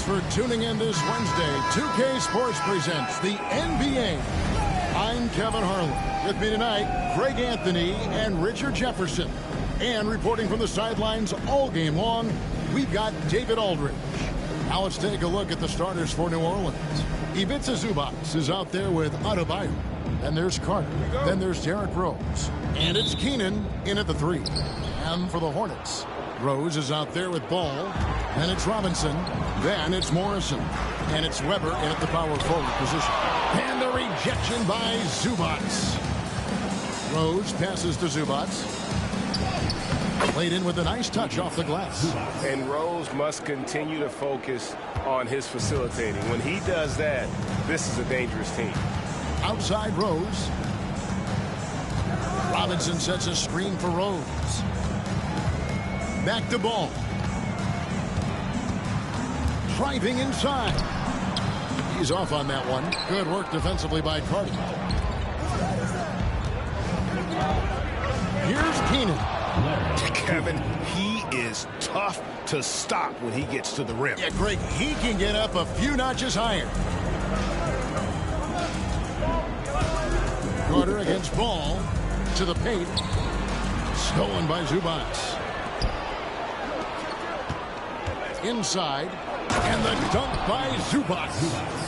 for tuning in this Wednesday. 2K Sports presents the NBA. I'm Kevin Harlan. With me tonight, Greg Anthony and Richard Jefferson. And reporting from the sidelines all game long, we've got David Aldridge. Now let's take a look at the starters for New Orleans. Ivica Zubac is out there with Adebayo. Then there's Carter. Then there's Derrick Rose. And it's Keenan in at the 3. And for the Hornets, Rose is out there with Ball. Then it's Robinson. Then it's Morrison. And it's Weber in at the power forward position. And the rejection by Zubac. Rose passes to Zubac. Played in with a nice touch off the glass. And Rose must continue to focus on his facilitating. When he does that, this is a dangerous team. Outside Rose. Robinson sets a screen for Rose. Back to Ball. Driving inside. He's off on that one. Good work defensively by Carter. Here's Keenan. Kevin, he is tough to stop when he gets to the rim. Yeah, Greg, he can get up a few notches higher. Carter against Ball. To the paint. Stolen by Zubac. Inside. And the dunk by Zubac.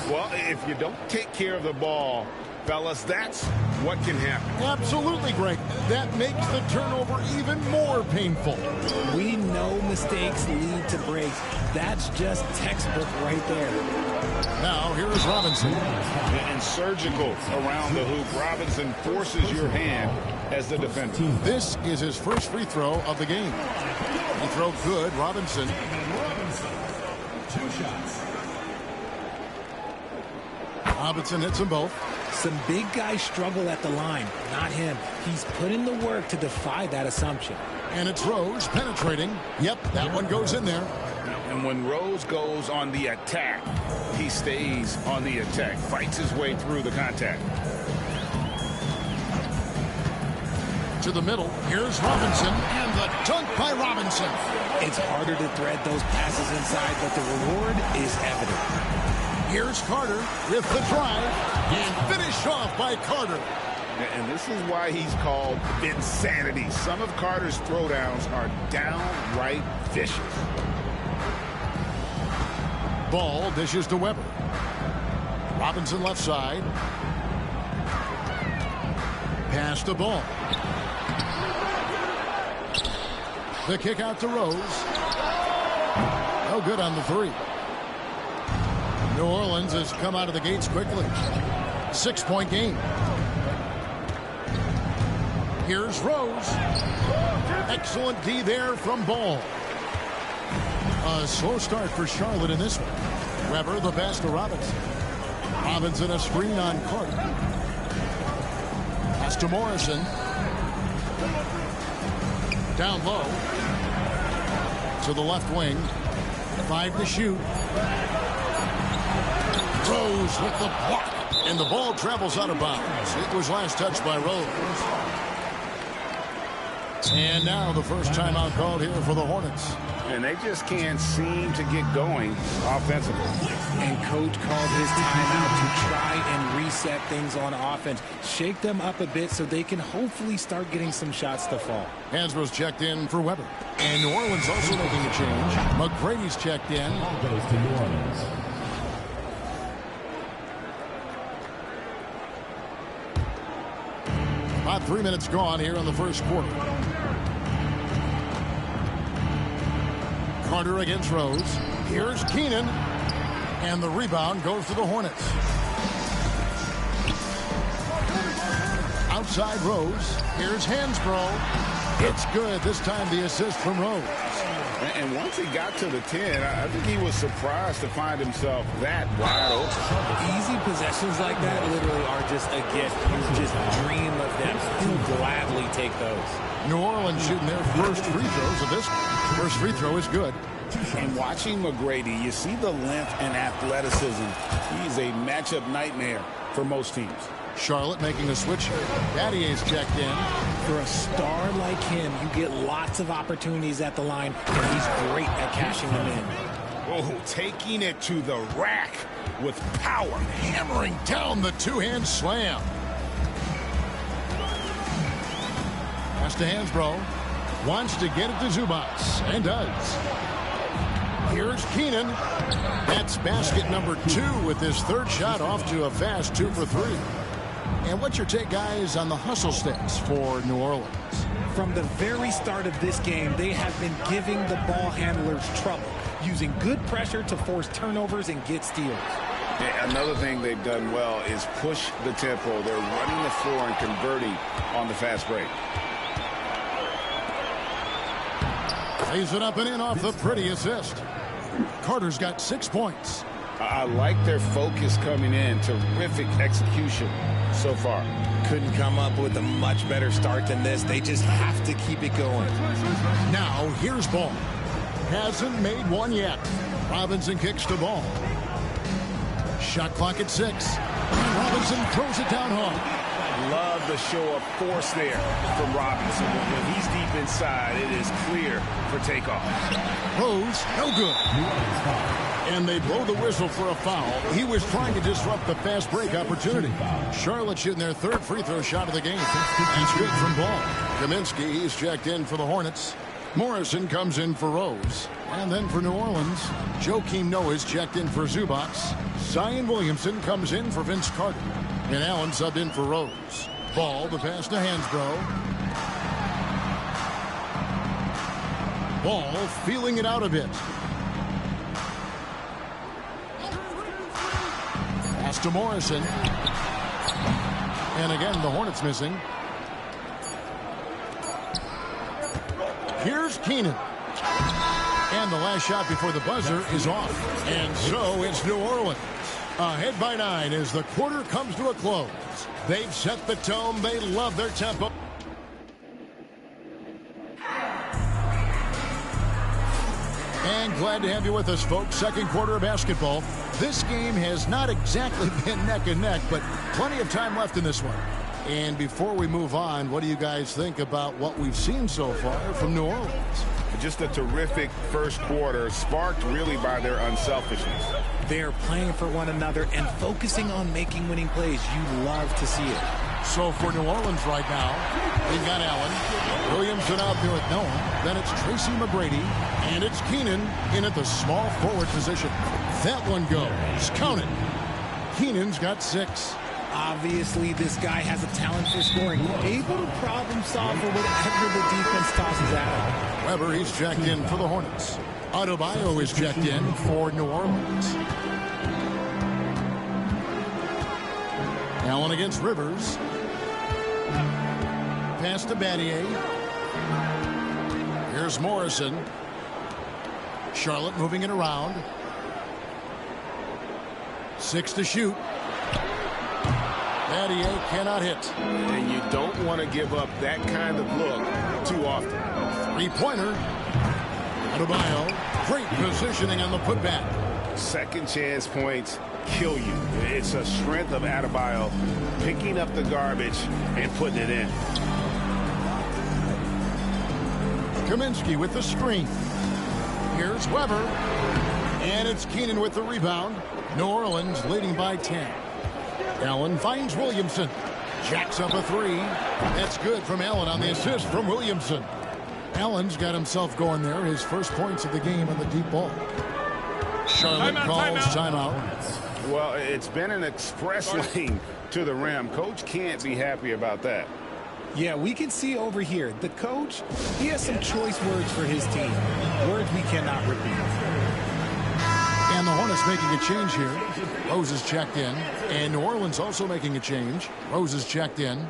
Well, if you don't take care of the ball, fellas, that's what can happen. Absolutely, Greg. That makes the turnover even more painful. We know mistakes lead to breaks. That's just textbook right there. Now, here is Robinson. And surgical around the hoop. Robinson forces your hand as the defender. This is his first free throw of the game. Free throw good, Robinson. 2 shots. Robinson hits them both. Some big guys struggle at the line, not him. He's put in the work to defy that assumption. And it's Rose penetrating. Yep, that one goes in there. And when Rose goes on the attack, he stays on the attack, fights his way through the contact. To the middle, here's Robinson, and the dunk by Robinson. It's harder to thread those passes inside, but the reward is evident. Here's Carter with the drive, and finished off by Carter. And this is why he's called Vinsanity. Some of Carter's throwdowns are downright vicious. Ball dishes to Weber. Robinson left side. Pass to Ball. The kick out to Rose. No good on the 3. New Orleans has come out of the gates quickly. 6-point game. Here's Rose. Excellent D there from Ball. A slow start for Charlotte in this one. Weber the pass to Robinson. Robinson a screen on Carter. Pass to Morrison. Down low. To the left wing. 5 to shoot. Rose with the block. And the ball travels out of bounds. It was last touched by Rose. And now the first timeout called here for the Hornets. And they just can't seem to get going offensively. And coach called his timeout to try and reset things on offense. Shake them up a bit so they can hopefully start getting some shots to fall. Hansbrough's checked in for Weber. And New Orleans also making a change. McGrady's checked in. Ball goes to New Orleans. About 3 minutes gone here in the first quarter. Carter against Rose. Here's Keenan. And the rebound goes to the Hornets. Outside Rose. Here's Hansbrough. It's good. This time the assist from Rose. And once he got to the 10, I think he was surprised to find himself that wide open. Easy possessions like that literally are just a gift. You just dream of them. You gladly take those. New Orleans shooting their first free throws of this. First free throw is good. And watching McGrady, you see the length and athleticism. He's a matchup nightmare for most teams. Charlotte making a switch here. Battier's checked in. For a star like him, you get lots of opportunities at the line, and he's great at cashing them in. Oh, taking it to the rack with power. Hammering down the two-hand slam. Pass to Hansbrough. Wants to get it to Zubac, and does. Here's Keenan. That's basket number 2 with his third shot off to a fast 2 for 3. And what's your take, guys, on the hustle stats for New Orleans? From the very start of this game, they have been giving the ball handlers trouble, using good pressure to force turnovers and get steals. Yeah, another thing they've done well is push the tempo. They're running the floor and converting on the fast break. Lays it up and in off the pretty assist. Carter's got 6 points. I like their focus coming in. Terrific execution so far. Couldn't come up with a much better start than this. They just have to keep it going. Now here's Ball. Hasn't made one yet. Robinson kicks to Ball. Shot clock at 6. And Robinson throws it down hard. Love the show of force there from Robinson. When he's deep inside, it is clear for takeoff. Rose, no good. And they blow the whistle for a foul. He was trying to disrupt the fast break opportunity. Charlotte shooting their third free throw shot of the game. That's good from Ball. Kaminsky, he's checked in for the Hornets. Morrison comes in for Rose. And then for New Orleans, Joakim Noah's checked in for Zubac. Zion Williamson comes in for Vince Carter. And Allen subbed in for Rose. Ball, the pass to Hansbrough. Ball feeling it out a bit. Pass to Morrison. And again, the Hornets missing. Here's Keenan. And the last shot before the buzzer is off. And so it's New Orleans. Ahead by 9 as the quarter comes to a close. They've set the tone. They love their tempo. And glad to have you with us, folks. Second quarter of basketball. This game has not exactly been neck and neck, but plenty of time left in this one. And before we move on, what do you guys think about what we've seen so far from New Orleans? Just a terrific first quarter, sparked really by their unselfishness. They're playing for one another and focusing on making winning plays. You love to see it. So for New Orleans right now, they've got Allen. Williamson out there with Noah. Then it's Tracy McGrady. And it's Keenan in at the small forward position. That one goes. Count it. Keenan's got 6. Obviously, this guy has a talent for scoring. Able to problem solve for whatever the defense tosses at him. Weber, he's checked in for the Hornets. Adebayo is checked in for New Orleans. Allen against Rivers. Pass to Battier. Here's Morrison. Charlotte moving it around. 6 to shoot. Battier cannot hit. And you don't want to give up that kind of look too often. 3-pointer. Adebayo. Great positioning on the putback. Second chance points kill you. It's a strength of Adebayo picking up the garbage and putting it in. Kaminsky with the screen. Here's Weber. And it's Keenan with the rebound. New Orleans leading by 10. Allen finds Williamson. Jacks up a 3. That's good from Allen on the assist from Williamson. Allen's got himself going there. His first points of the game on the deep ball. Charlotte calls timeout. Well, it's been an express lane to the rim. Coach can't be happy about that. Yeah, we can see over here. The coach, he has some choice words for his team. Words we cannot repeat. And the Hornets making a change here. Rose is checked in. And New Orleans also making a change. Rose is checked in.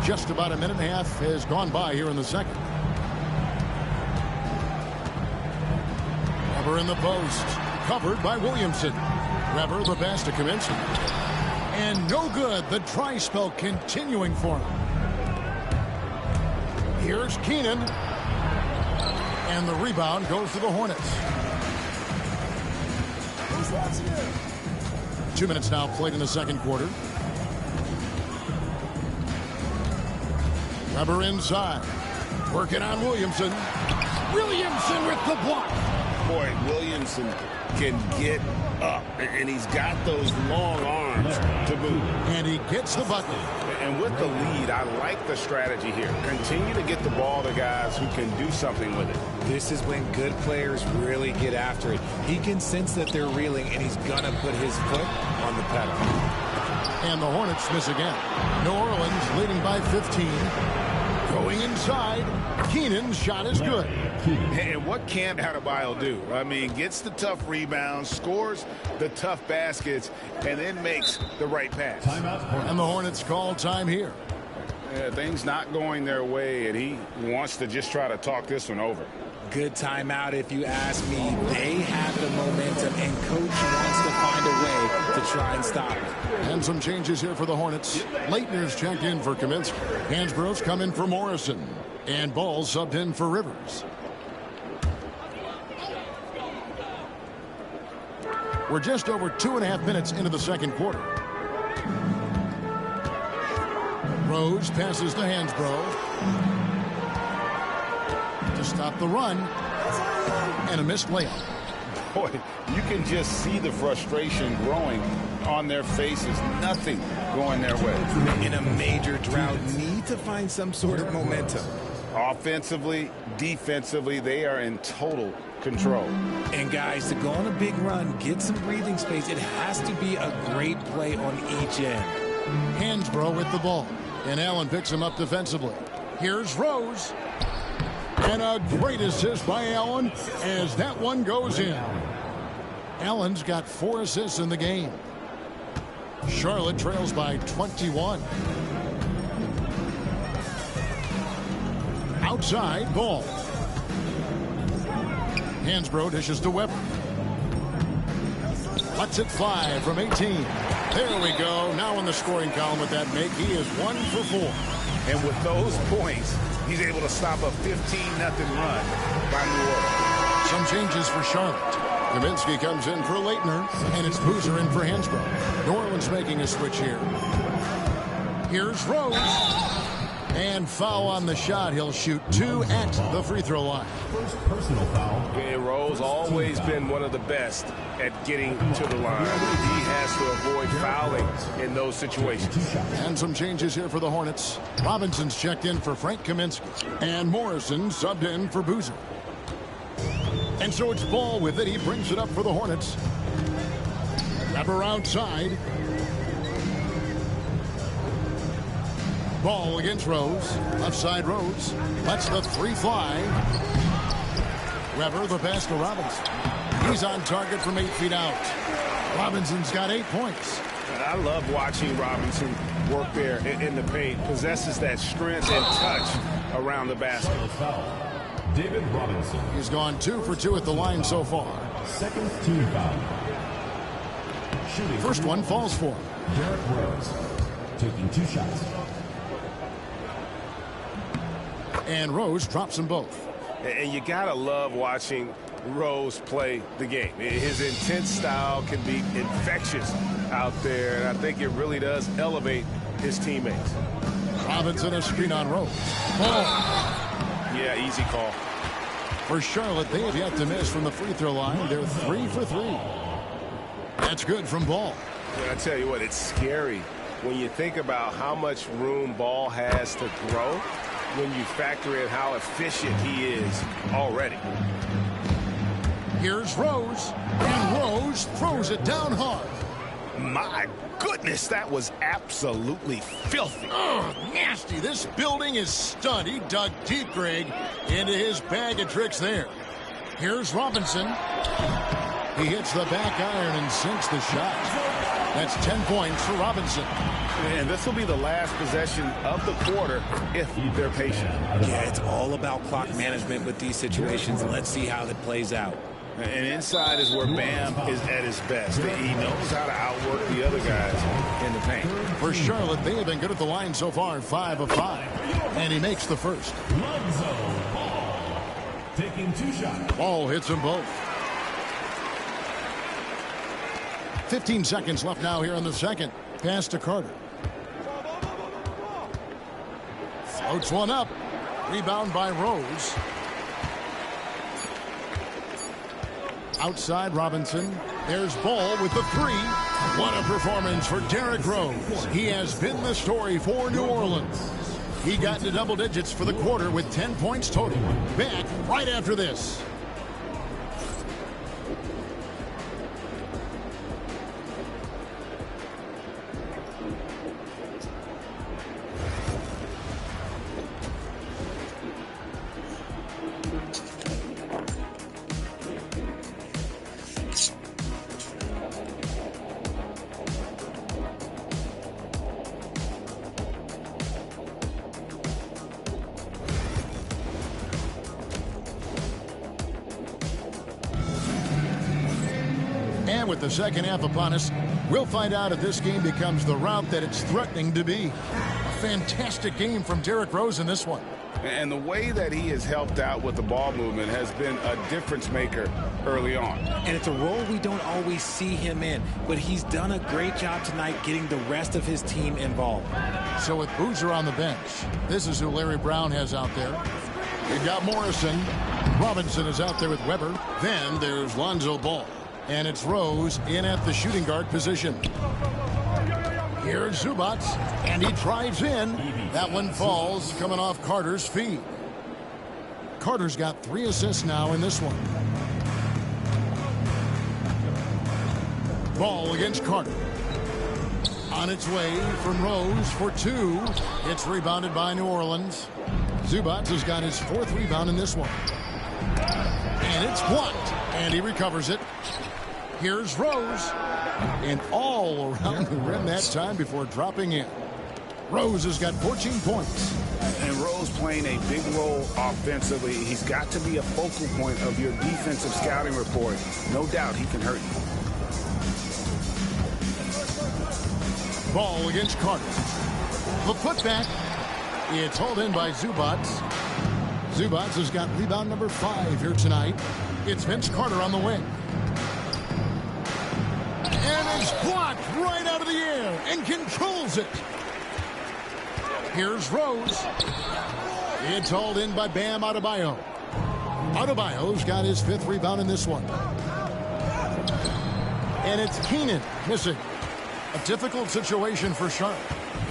Just about a minute and a half has gone by here in the second. Weber in the post. Covered by Williamson. Weber the pass to Kaminsky. And no good. The dry spell continuing for him. Here's Keenan. And the rebound goes to the Hornets. 2 minutes now played in the second quarter. Weber inside. Working on Williamson. Williamson with the block. Boy, Williamson can get up, and he's got those long arms to move. And he gets the bucket. And with the lead, I like the strategy here. Continue to get the ball to guys who can do something with it. This is when good players really get after it. He can sense that they're reeling, and he's going to put his foot on the pedal. And the Hornets miss again. New Orleans leading by 15. Going inside. Keenan's shot is good. And what can't Adebayo do? I mean, gets the tough rebounds, scores the tough baskets, and then makes the right pass. And the Hornets call time here. Things not going their way, and he wants to just try to talk this one over. Good timeout, if you ask me. They have the momentum, and Coach wants to find a way to try and stop it. And some changes here for the Hornets. Leitner's checked in for Kaminsky. Hansbrough's come in for Morrison. And Ball subbed in for Rivers. We're just over 2.5 minutes into the second quarter. Rose passes to Hansbrough. To stop the run. And a missed layup. Boy, you can just see the frustration growing on their faces. Nothing going their way. In a major drought, need to find some sort of momentum. Offensively, defensively, they are in total control. And guys, to go on a big run, get some breathing space, it has to be a great play on each end. Hansbrough with the ball. And Allen picks him up defensively. Here's Rose. And a great assist by Allen as that one goes in. Allen's got 4 assists in the game. Charlotte trails by 21. Outside, Ball. Hansbrough dishes to Weber. Lets it fly from 18. There we go. Now in the scoring column with that make, he is 1 for 4. And with those points, he's able to stop a 15-0 run by New Orleans. Some changes for Charlotte. Kaminsky comes in for Leitner, and it's Boozer in for Hansbrough. New Orleans making a switch here. Here's Rose. And foul on the shot. He'll shoot 2 at the free throw line. First personal foul. And Rose always been one of the best at getting to the line. He has to avoid fouling in those situations. And some changes here for the Hornets. Robinson's checked in for Frank Kaminsky. And Morrison subbed in for Boozer. And so it's Ball with it. He brings it up for the Hornets. Weber outside. Ball against Rose. Left side Rose. Lets the 3 fly. Weber the pass to Robinson. He's on target from 8 feet out. Robinson's got 8 points. I love watching Robinson work there in the paint. Possesses that strength and touch around the basket. Foul. David Robinson. He's gone 2 for 2 at the line so far. Second team foul. Shooting. First one falls for him. Derrick Rose. Taking 2 shots. And Rose drops them both. And you gotta love watching Rose play the game. His intense style can be infectious out there, and I think it really does elevate his teammates. Robinson a screen on Rose. Ball. Yeah, easy call. For Charlotte, they have yet to miss from the free throw line. They're 3 for 3. That's good from Ball. And I tell you what, it's scary when you think about how much room Ball has to grow when you factor in how efficient he is already. Here's Rose. And Rose throws it down hard. My goodness, that was absolutely filthy. Oh, nasty. This building is stunned. He dug deep, Greg, into his bag of tricks there. Here's Robinson. He hits the back iron and sinks the shot. That's 10 points for Robinson. And this will be the last possession of the quarter if they're patient. Yeah, it's all about clock management with these situations. Let's see how that plays out. And inside is where Bam is at his best. He knows how to outwork the other guys in the paint. For Charlotte, they have been good at the line so far, 5 of 5. And he makes the first. Lonzo Ball. Taking 2 shots. Ball hits them both. 15 seconds left now here in the second. Pass to Carter. Floats one up. Rebound by Rose. Outside Robinson. There's Ball with the three. What a performance for Derrick Rose. He has been the story for New Orleans. He got into double digits for the quarter with 10 points total. Back right after this. And with the second half upon us, we'll find out if this game becomes the rout that it's threatening to be. A fantastic game from Derrick Rose in this one. And the way that he has helped out with the ball movement has been a difference maker early on. And it's a role we don't always see him in, but he's done a great job tonight getting the rest of his team involved. So with Boozer on the bench, this is who Larry Brown has out there. You've got Morrison. Robinson is out there with Weber. Then there's Lonzo Ball. And it's Rose in at the shooting guard position. Here's Zubac, and he drives in. That one falls, coming off Carter's feet. Carter's got 3 assists now in this one. Ball against Carter. On its way from Rose for 2. It's rebounded by New Orleans. Zubac has got his 4th rebound in this one. And it's blocked, and he recovers it. Here's Rose, and all around the rim that time before dropping in. Rose has got 14 points. And Rose playing a big role offensively. He's got to be a focal point of your defensive scouting report. No doubt he can hurt you. Ball against Carter. The putback. It's hauled in by Zubac. Zubac has got rebound number 5 here tonight. It's Vince Carter on the wing. And it's blocked right out of the air and controls it. Here's Rose. It's hauled in by Bam Adebayo. Adebayo's got his 5th rebound in this one. And it's Keenan missing. A difficult situation for Charlotte.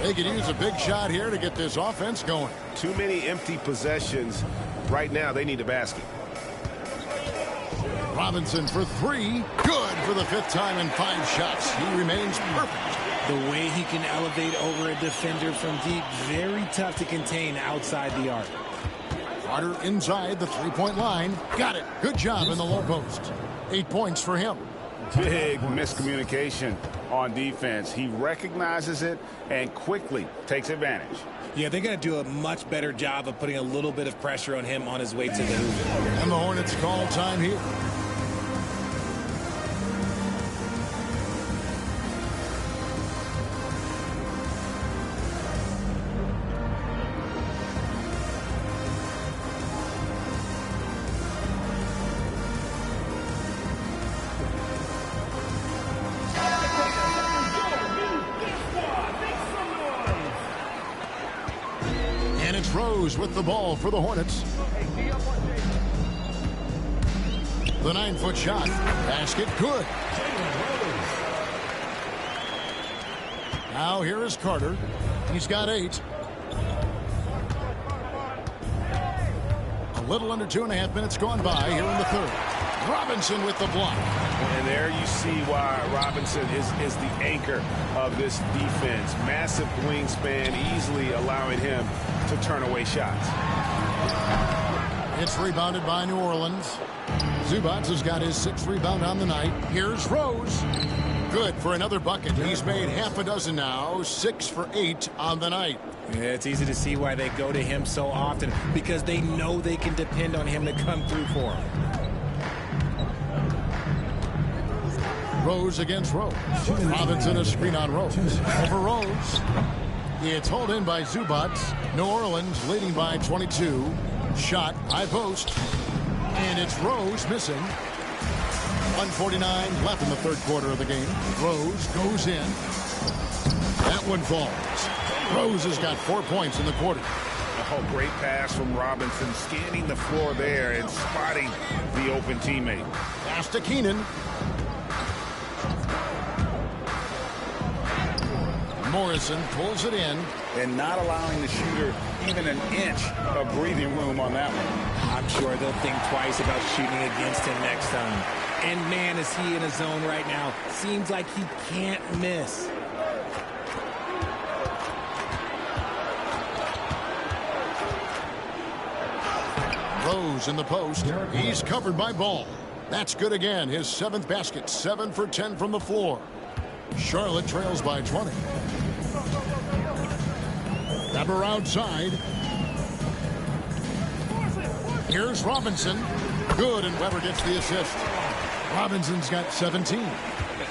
They could use a big shot here to get this offense going. Too many empty possessions. Right now, they need a basket. Robinson for 3. Good for the 5th time in 5 shots. He remains perfect. The way he can elevate over a defender from deep, very tough to contain outside the arc. Carter inside the 3-point line. Got it. Good job in the low post. 8 points for him. Big miscommunication on defense. He recognizes it and quickly takes advantage. Yeah, they're going to do a much better job of putting a little bit of pressure on him on his way to the hoop. And the Hornets call time here. Rose with the ball for the Hornets. The 9-foot shot. Basket good. Now here is Carter. He's got 8. A little under 2.5 minutes gone by here in the 3rd. Robinson with the block. And there you see why Robinson is the anchor of this defense. Massive wingspan, easily allowing him to turn away shots. It's rebounded by New Orleans. Zubac has got his 6th rebound on the night. Here's Rose. Good for another bucket. He's made half a dozen now. 6 for 8 on the night. Yeah, it's easy to see why they go to him so often, because they know they can depend on him to come through for them. Rose against Rose. Robinson a screen on Rose. Over Rose. It's hauled in by Zubac. New Orleans leading by 22. Shot, high post. And it's Rose missing. 1:49 left in the third quarter of the game. Rose goes in. That one falls. Rose has got 4 points in the quarter. Oh, great pass from Robinson, scanning the floor there and spotting the open teammate. Pass to Keenan. Morrison pulls it in. And not allowing the shooter even an inch of breathing room on that one. I'm sure they'll think twice about shooting against him next time. And man, is he in a zone right now. Seems like he can't miss. Rose in the post. He's covered by Ball. That's good again. His 7th basket. 7 for 10 from the floor. Charlotte trails by 20. Weber outside. Here's Robinson. Good, and Weber gets the assist. Robinson's got 17.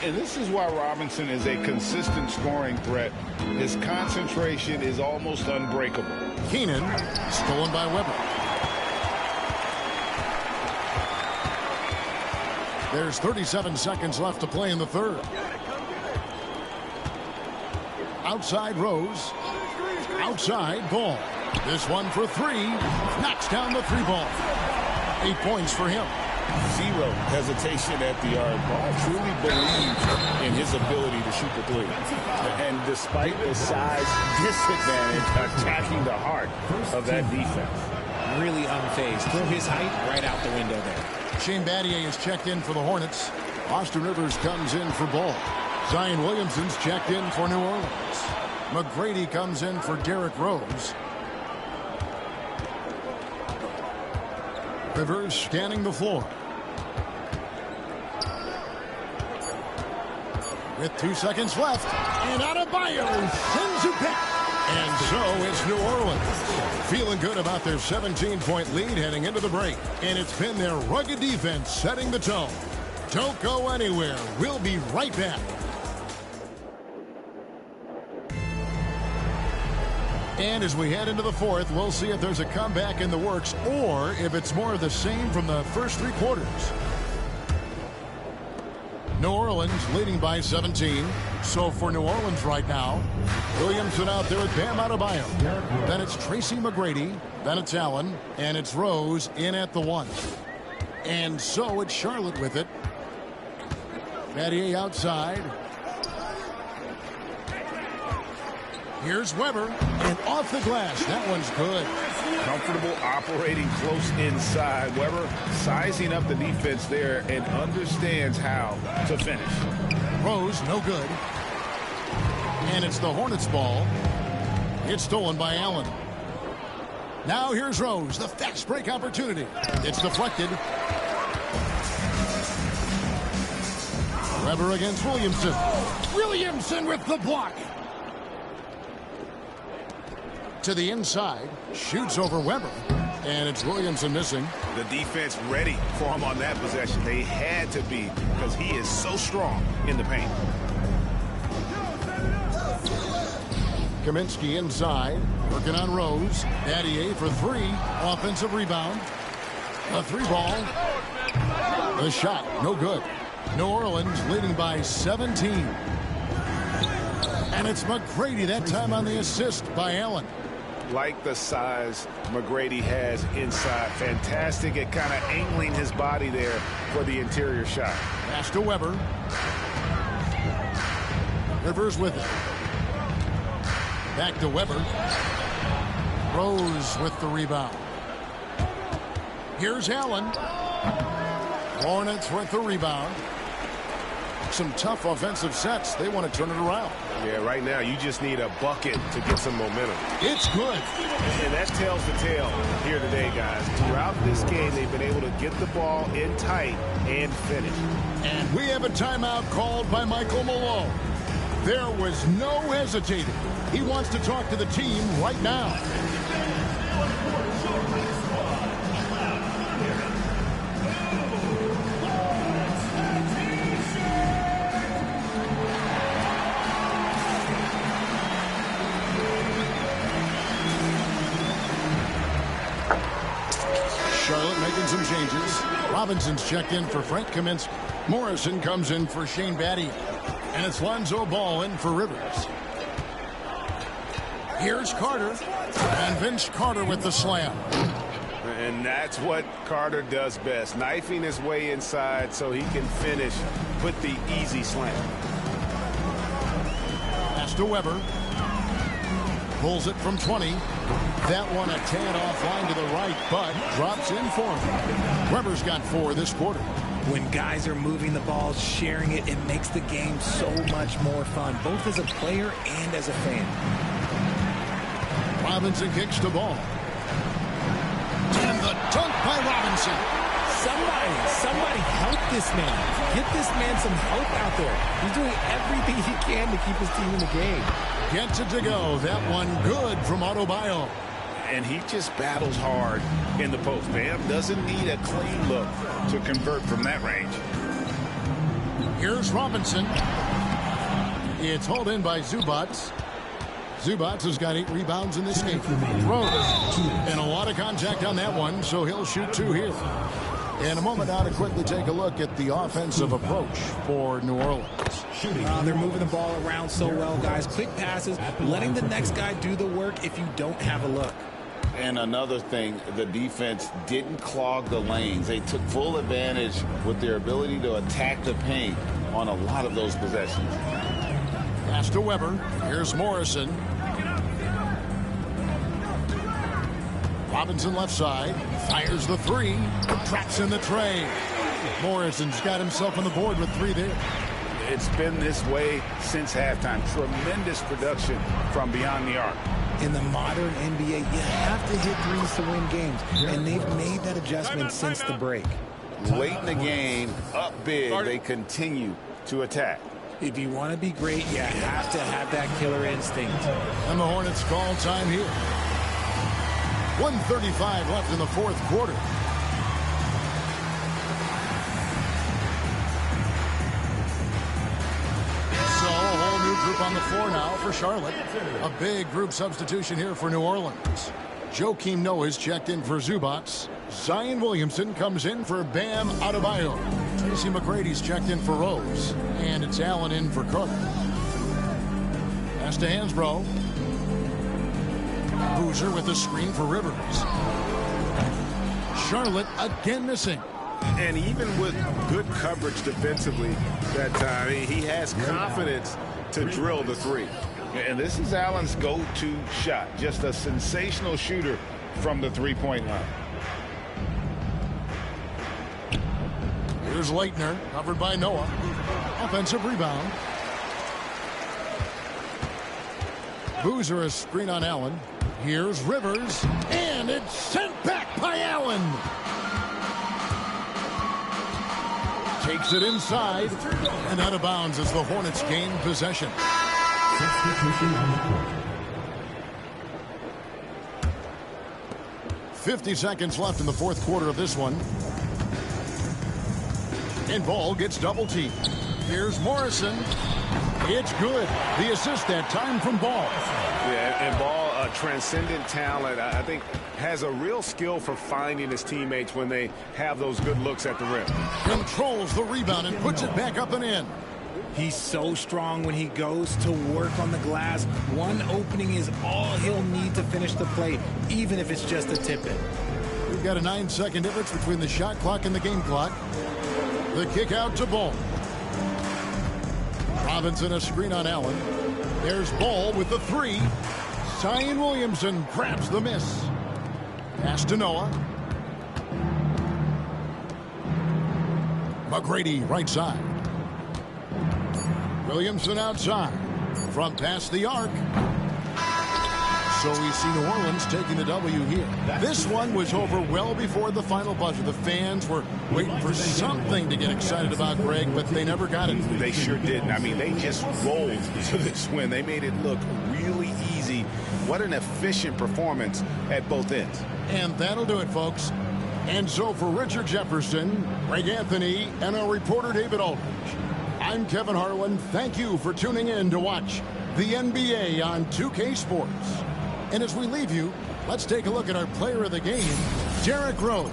And this is why Robinson is a consistent scoring threat. His concentration is almost unbreakable. Keenan, stolen by Weber. There's 37 seconds left to play in the third. Outside Rose. Outside Ball. This one for 3. Knocks down the 3-ball. 8 points for him. Zero hesitation at the arc. Ball truly believes in his ability to shoot the 3. And despite the size disadvantage, attacking the heart of that defense. Really unfazed. Throw his height right out the window there. Shane Battier is checked in for the Hornets. Austin Rivers comes in for Ball. Zion Williamson's checked in for New Orleans. McGrady comes in for Derrick Rose. Rivers scanning the floor. With 2 seconds left. And Adebayo sends it back. And so it's New Orleans. Feeling good about their 17-point lead heading into the break. And it's been their rugged defense setting the tone. Don't go anywhere. We'll be right back. And as we head into the fourth, we'll see if there's a comeback in the works or if it's more of the same from the first 3 quarters. New Orleans leading by 17. So for New Orleans right now, Williamson out there with Bam Adebayo. Then it's Tracy McGrady. Then it's Allen. And it's Rose in at the 1. And so it's Charlotte with it. Battier outside. Here's Weber, and off the glass. That one's good. Comfortable operating close inside. Weber sizing up the defense there and understands how to finish. Rose, no good. And it's the Hornets ball. It's stolen by Allen. Now here's Rose, the fast break opportunity. It's deflected. Weber against Williamson. Williamson with the block. To the inside, shoots over Weber, and it's Williamson missing. The defense ready for him on that possession. They had to be because he is so strong in the paint. Kaminsky inside, working on Rose. Battier for 3, offensive rebound. A 3-ball. The shot, no good. New Orleans leading by 17. And it's McGrady that time on the assist by Allen. Like the size McGrady has inside. Fantastic at kind of angling his body there for the interior shot. Pass to Weber. Rivers with it. Back to Weber. Rose with the rebound. Here's Allen. Hornets with the rebound. Some tough offensive sets. They want to turn it around. Yeah, right now you just need a bucket to get some momentum. It's good. And that tells the tale here today, guys. Throughout this game, they've been able to get the ball in tight and finish. And we have a timeout called by Michael Malone. There was no hesitating. He wants to talk to the team right now. Charlotte making some changes. Robinson's checked in for Frank Kaminsky. Morrison comes in for Shane Battier. And it's Lonzo Ball in for Rivers. Here's Carter. And Vince Carter with the slam. And that's what Carter does best, knifing his way inside so he can finish with the easy slam. Pass to Weber. Pulls it from 20. That one a tad offline to the right, but drops in for him. Weber's got 4 this quarter. When guys are moving the ball, sharing it, it makes the game so much more fun, both as a player and as a fan. Robinson kicks the ball. And the dunk by Robinson. Somebody help this man. Get this man some help out there. He's doing everything he can to keep his team in the game. Gets it to go. That one good from Adebayo. And he just battles hard in the post. Bam doesn't need a clean look to convert from that range. Here's Robinson. It's hauled in by Zubac. Zubac has got 8 rebounds in this game. Rose. And a lot of contact on that one, so he'll shoot 2 here. In a moment now to quickly take a look at the offensive approach for New Orleans. They're moving the ball around so well, guys. Quick passes, letting the next guy do the work if you don't have a look. And another thing, the defense didn't clog the lanes. They took full advantage with their ability to attack the paint on a lot of those possessions. Pass to Weber. Here's Morrison. Robinson left side. Fires the 3. Traps in the tray. Morrison's got himself on the board with 3 there. It's been this way since halftime. Tremendous production from beyond the arc. In the modern NBA, you have to hit threes to win games, and they've made that adjustment since the break. Late in the game, up big, they continue to attack. If you want to be great, you have to have that killer instinct. And the Hornets call time here. 1:35 left in the 4th quarter. So a whole new group on the floor now for Charlotte. A big group substitution here for New Orleans. Joakim Noah's checked in for Zubac. Zion Williamson comes in for Bam Adebayo. Tracy McGrady's checked in for Rose. And it's Allen in for Carter. Pass to Hansbrough. Boozer with the screen for Rivers. Charlotte again missing. And even with good coverage defensively that time, he has confidence to drill the 3. And this is Allen's go-to shot. Just a sensational shooter from the three-point line. Here's Leitner, covered by Noah. Offensive rebound. Boozer a screen on Allen. Here's Rivers, and it's sent back by Allen. Takes it inside, and out of bounds as the Hornets gain possession. Substitution on the court. 50 seconds left in the 4th quarter of this one. And Ball gets double teamed. Here's Morrison. It's good. The assist that time from Ball. Yeah, and Ball, a transcendent talent, I think, has a real skill for finding his teammates when they have those good looks at the rim. Controls the rebound and puts it back up and in. He's so strong when he goes to work on the glass. One opening is all he'll need to finish the play, even if it's just a tip-in. We've got a 9-second difference between the shot clock and the game clock. The kick out to Ball. Robinson a screen on Allen. There's Ball with the 3. Zion Williamson grabs the miss. Pass to Noah. McGrady right side. Williamson outside. From past the arc. So we see New Orleans taking the W here. This one was over well before the final buzzer. The fans were waiting for something to get excited about, Greg, but they never got it. They sure didn't. I mean, they just rolled to this win. They made it look really easy. What an efficient performance at both ends. And that'll do it, folks. And so for Richard Jefferson, Greg Anthony, and our reporter David Aldridge, I'm Kevin Harlan. Thank you for tuning in to watch the NBA on 2K Sports. And as we leave you, let's take a look at our player of the game, Derrick Rose.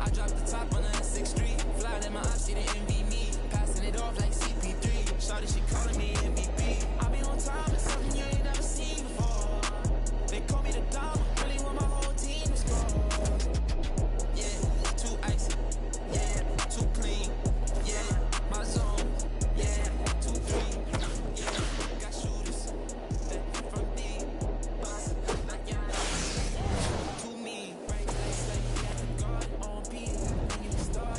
I dropped the top on the 6th Street. Fly in my eyes, she didn't envy me. Passing it off like CP3. Shawty, she calling me MVP. I be on time, it's something you ain't never seen before. They call me the dog, really want my whole team to score. Yeah, too icy. Yeah, too clean. Yeah, my zone. Yeah, too clean. Yeah, got shooters. From deep, bust like Giannis. Too mean, right? Like God on beat. When you start,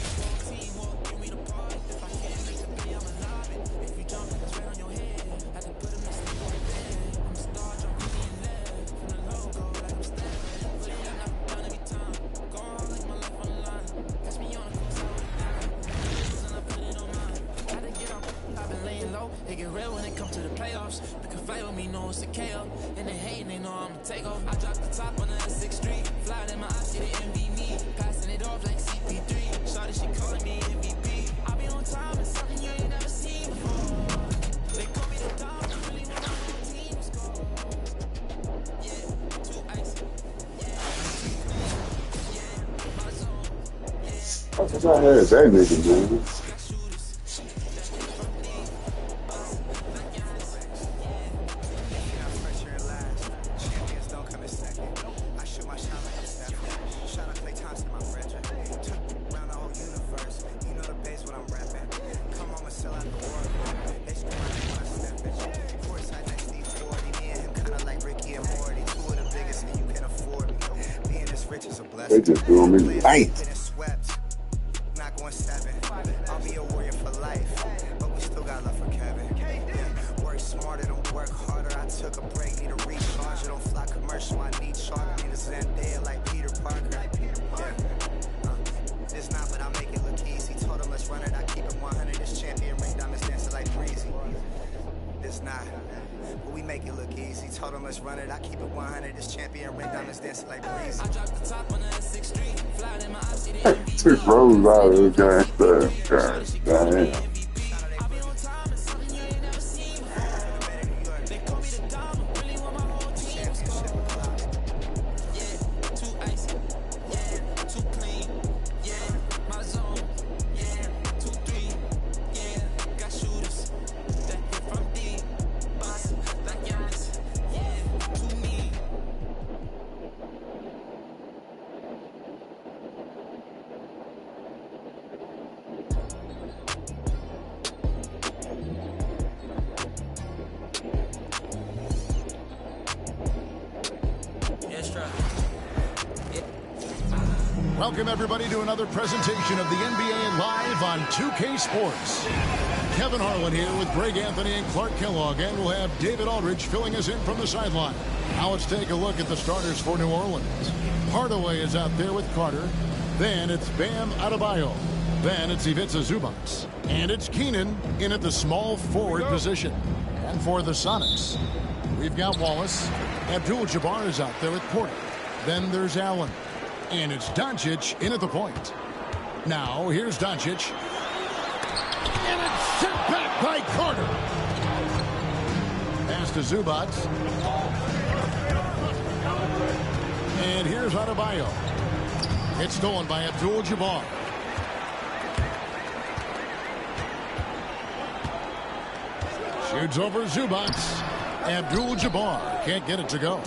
teamwork, give me the part. If I can't make the play, I'm a lobby. If you jump, it's right on your head. I can put a mistake on the bed. I'm a star, jumping in left. From the logo, like I'm stabbing. Put it up, done every time. Go on like my life on the line. Catch me on the course, I already died. And I put it on mine. Gotta get off, I've been laying low. It get real when it comes to the playoffs. They can fight with me, know it's a KO. And they hating, they know I'ma take off. I dropped the top on the 6th Street. Fly in my eyes, she didn't envy me. Passing it off like CP3. Shawty, she calling me MVP. I be on time, it's something you ain't never seen before. They call me the dog, really want my whole team to score. Yeah, too icy. Yeah, my zone. Yeah, I forgot I had that nigga, man. got shooters. From deep, bust like Giannis. First year last, champions don't come in second. I shoot my shot like a step. Shot I play Thompson, my friend. Took around the whole universe. You know the base when I'm rapping. Come on and sell out the war. They scream my name when I step in. Courtside next to 40. Me and him kinda like Ricky and Morty. Two of the biggest and you can afford me. Being this rich is a blessing. They just doing me right. Getting swept. Not going 7. I'll be a warrior for life. But we still got love for Kevin. Yeah. Work smarter, don't work harder. I took a break, need a recharge. I don't fly commercial, I need charter. Need a Zendaya like Peter Parker. Yeah. It's not, but I make it look easy. Told him let's run it, I keep it 100. This champion ring diamonds dancing like breezy. It's not, but we make it look easy. Told him let's run it, I keep it 100. This champion ring diamonds dancing like breezy. I dropped the top on the 6th Street. Fly in my eyes, she didn't envy me. Took Rose out of the game. Damn. I be on time, it's something you ain't never seen before. They call me the dog, really want my whole team to score. Yeah, too icy. Yeah, too clean. Yeah, my zone. Yeah, 2-3. Yeah, got shooters. That hit from deep. Bust like Giannis. Yeah, too mean. Yes, try. Welcome, everybody, to another presentation of the NBA Live on 2K Sports. Kevin Harlan here with Greg Anthony and Clark Kellogg, and we'll have David Aldridge filling us in from the sideline. Now let's take a look at the starters for New Orleans. Hardaway is out there with Carter. Then it's Bam Adebayo. Then it's Ivica Zubac. And it's Keenan in at the small forward position. And for the Sonics, we've got Wallace. Abdul-Jabbar is out there with Porter. Then there's Allen. And it's Doncic in at the point. Now, here's Doncic. And it's sent back by Carter. Pass to Zubac. And here's Adebayo. It's stolen by Abdul-Jabbar. Shoots over Zubac. Abdul-Jabbar can't get it to go.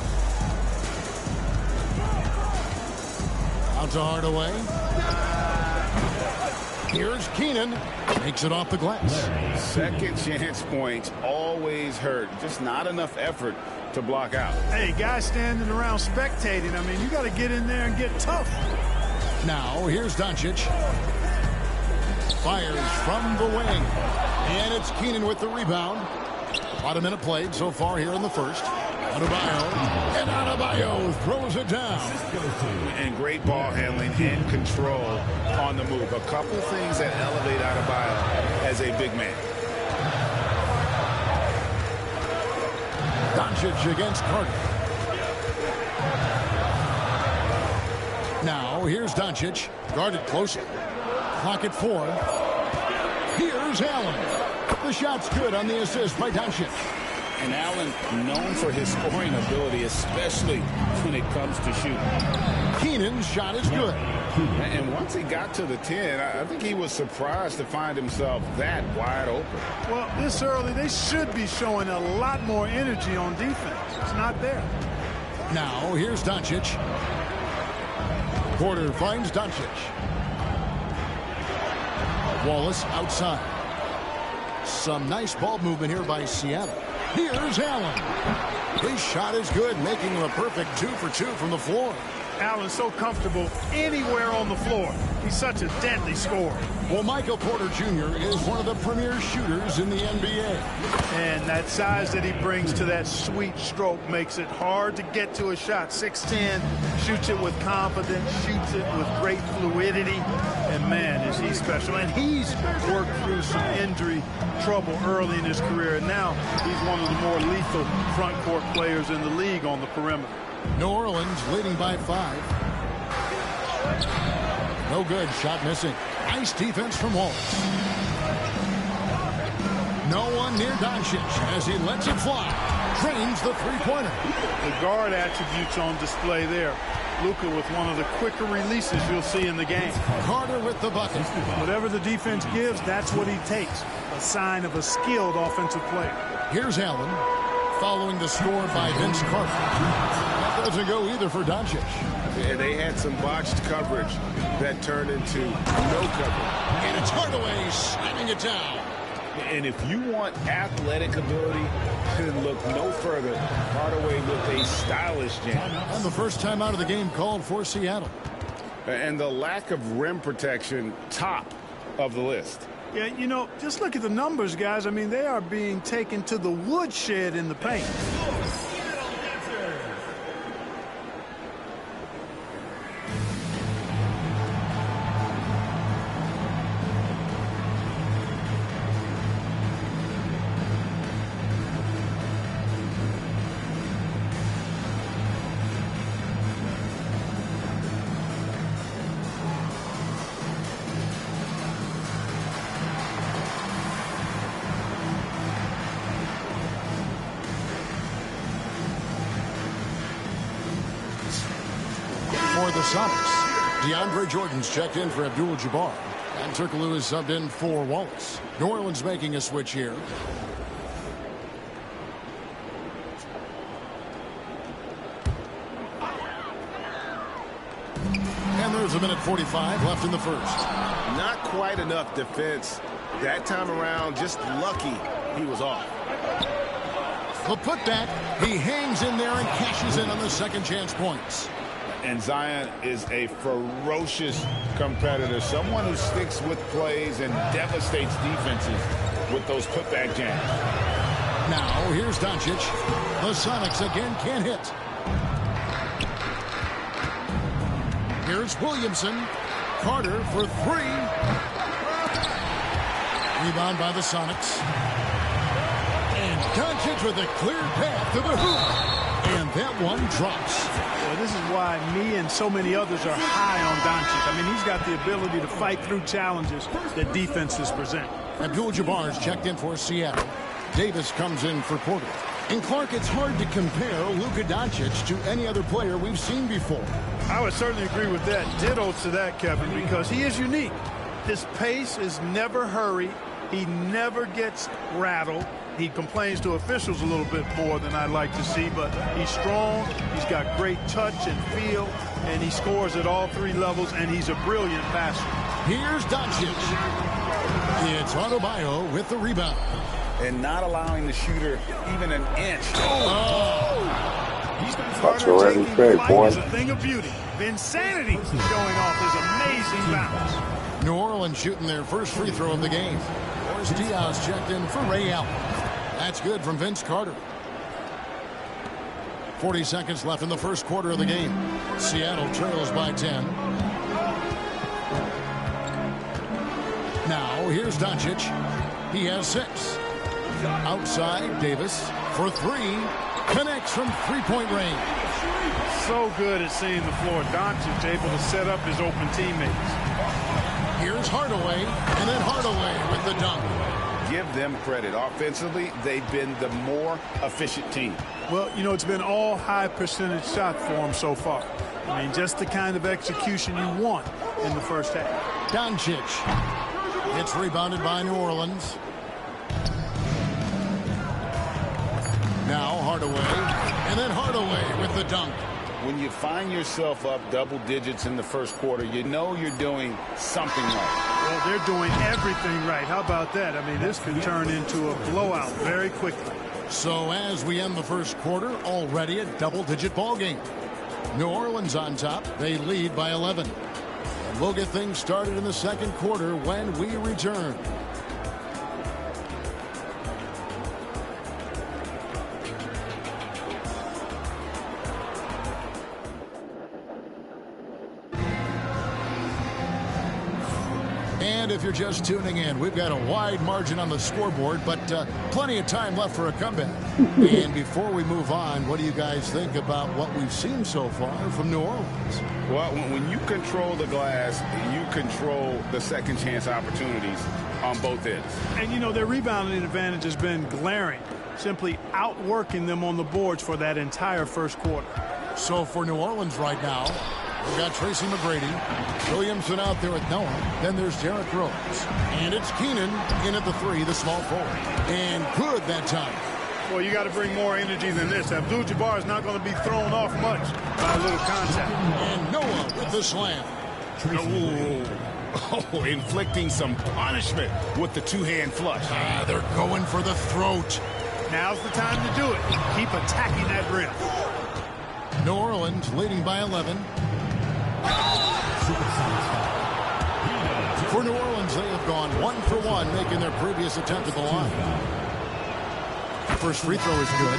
Out to Hardaway. Here's Keenan. Makes it off the glass. Second chance points always hurt. Just not enough effort to block out. Hey, guys standing around spectating. I mean, you got to get in there and get tough. Now, here's Doncic. Fires from the wing. And it's Keenan with the rebound. About a minute played so far here in the first. Adebayo. And Adebayo throws it down. And great ball handling and control on the move. A couple things that elevate Adebayo as a big man. Doncic against Carter. Now, here's Doncic. Guarded closely. Clock at 4. Here's Allen. The shot's good on the assist by Doncic. And Allen known for his scoring ability, especially when it comes to shooting. Keenan's shot is good. And once he got to the 10, I think he was surprised to find himself that wide open. Well, this early, they should be showing a lot more energy on defense. It's not there. Now, here's Doncic. Porter finds Doncic. Wallace outside. Some nice ball movement here by Seattle. Here's Allen. His shot is good, making him a perfect 2 for 2 from the floor. Allen's so comfortable anywhere on the floor. He's such a deadly scorer. Well, Michael Porter Jr. is one of the premier shooters in the NBA. And that size that he brings to that sweet stroke makes it hard to get to a shot. 6'10", shoots it with confidence, shoots it with great fluidity. And, man, is he special. And he's worked through some injury trouble early in his career. And now he's one of the more lethal front court players in the league on the perimeter. New Orleans leading by 5. No good. Shot missing. Nice defense from Wallace. No one near Doncic as he lets it fly. Drains the three-pointer. The guard attributes on display there. Luka with one of the quicker releases you'll see in the game. Carter with the bucket. Whatever the defense gives, that's what he takes. A sign of a skilled offensive player. Here's Allen following the score by Vince Carter. That doesn't go either for Doncic. Yeah, they had some botched coverage that turned into no coverage. And it's Hardaway slamming it down. And if you want athletic ability, then look no further. Hardaway with a stylish jam. And the first time out of the game called for Seattle. And the lack of rim protection, top of the list. Yeah, you know, just look at the numbers, guys. I mean, they are being taken to the woodshed in the paint. For the Sonics, DeAndre Jordan's checked in for Abdul-Jabbar. And Turkoglu is subbed in for Wallace. New Orleans making a switch here. And there's a minute 45 left in the first. Not quite enough defense. That time around, just lucky he was off. The putback, he hangs in there and cashes in on the second chance points. And Zion is a ferocious competitor, someone who sticks with plays and devastates defenses with those putback jams. Now, here's Doncic. The Sonics again can't hit. Here's Williamson. Carter for 3. Rebound by the Sonics. And Doncic with a clear path to the hoop. And that one drops. Well, this is why me and so many others are high on Doncic. I mean, he's got the ability to fight through challenges that defenses present. Abdul-Jabbar is checked in for Seattle. Davis comes in for Porter. And Clark, it's hard to compare Luka Doncic to any other player we've seen before. I would certainly agree with that. Ditto to that, Kevin, because he is unique. His pace is never hurried. He never gets rattled. He complains to officials a little bit more than I'd like to see, but he's strong. He's got great touch and feel, and he scores at all 3 levels, and he's a brilliant passer. Here's Doncic. It's Adebayo with the rebound. And not allowing the shooter even an inch. That's already great, boy. Is a thing of beauty. The insanity showing off his amazing bounce. New Orleans shooting their first free throw of the game. Boris Diaz checked in for Ray Allen. That's good from Vince Carter. 40 seconds left in the first quarter of the game. Seattle trails by 10. Now here's Doncic. He has 6. Outside, Davis for 3. Connects from three-point range. So good at seeing the floor. Doncic able to set up his open teammates. Here's Hardaway, and then Hardaway with the dunk. give them credit. Offensively, they've been the more efficient team. Well, you know, it's been all high percentage shots for them so far. I mean, just the kind of execution you want in the first half. Doncic. It's rebounded by New Orleans. Now Hardaway. And then Hardaway with the dunk. When you find yourself up double digits in the first quarter, you know you're doing something right. Well, they're doing everything right. How about that? I mean, this could turn into a blowout very quickly. So as we end the first quarter, already a double-digit ball game. New Orleans on top. They lead by 11. And we'll get things started in the second quarter when we return. And if you're just tuning in, we've got a wide margin on the scoreboard, but plenty of time left for a comeback. And before we move on, what do you guys think about what we've seen so far from New Orleans? Well, when you control the glass, you control the second chance opportunities on both ends. And, you know, their rebounding advantage has been glaring, simply outworking them on the boards for that entire first quarter. So for New Orleans right now, we've got Tracy McGrady, Williamson out there with Noah. Then there's Derrick Rose. And it's Keenan in at the 3, the small forward. And good that time. Well, you got to bring more energy than this. Abdul-Jabbar is not going to be thrown off much by a little contact. And Noah with the slam. Oh, inflicting some punishment with the two-hand flush. They're going for the throat. Now's the time to do it. Keep attacking that rim. New Orleans leading by 11. For New Orleans, they have gone 1 for 1, making their previous attempt at the line. First free throw is good.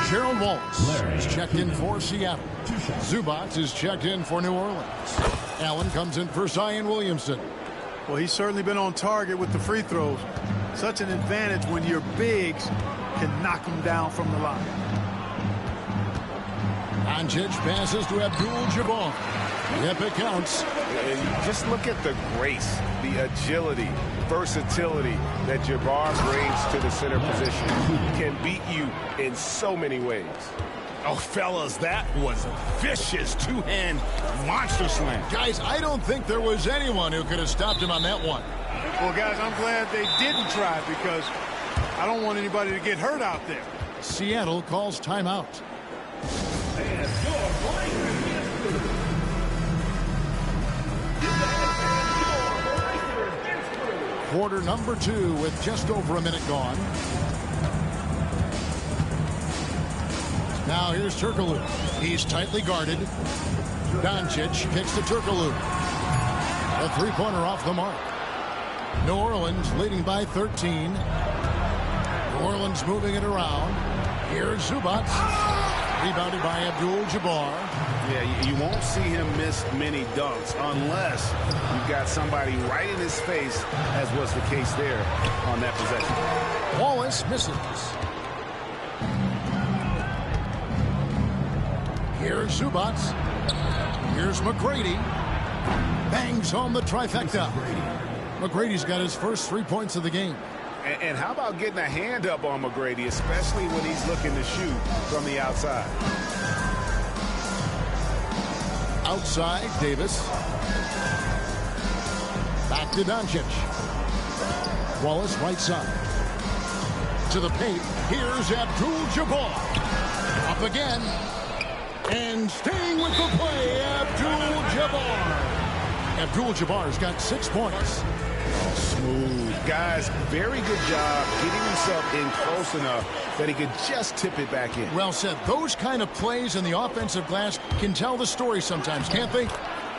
Gerald Wallace is checked in for Seattle. Zubac is checked in for New Orleans. Allen comes in for Zion Williamson. Well, he's certainly been on target with the free throws. Such an advantage when your bigs can knock them down from the line. Doncic passes to Abdul-Jabbar. Yep, it counts. And just look at the grace, the agility, versatility that Jabbar brings to the center position. Can beat you in so many ways. Oh, fellas, that was a vicious two-hand monster slam. Guys, I don't think there was anyone who could have stopped him on that one. Well, guys, I'm glad they didn't try because I don't want anybody to get hurt out there. Seattle calls timeout. Quarter number 2 with just over a minute gone. Now here's Turkoglu. He's tightly guarded. Doncic kicks to Turkoglu. A three-pointer off the mark. New Orleans leading by 13. New Orleans moving it around. Here's Zubac. Rebounded by Abdul-Jabbar. Yeah, you won't see him miss many dunks unless you've got somebody right in his face, as was the case there on that possession. Wallace misses. Here's Zubac. Here's McGrady. Bangs on the trifecta. McGrady's got his first 3 points of the game. And how about getting a hand up on McGrady, especially when he's looking to shoot from the outside? Outside, Davis. Back to Doncic. Wallace right side. To the paint. Here's Abdul-Jabbar. Up again. And staying with the play, Abdul-Jabbar. Abdul-Jabbar's got 6 points. Smooth. Guys, very good job getting himself in close enough that he could just tip it back in. Well said. Those kind of plays in the offensive glass can tell the story sometimes, can't they?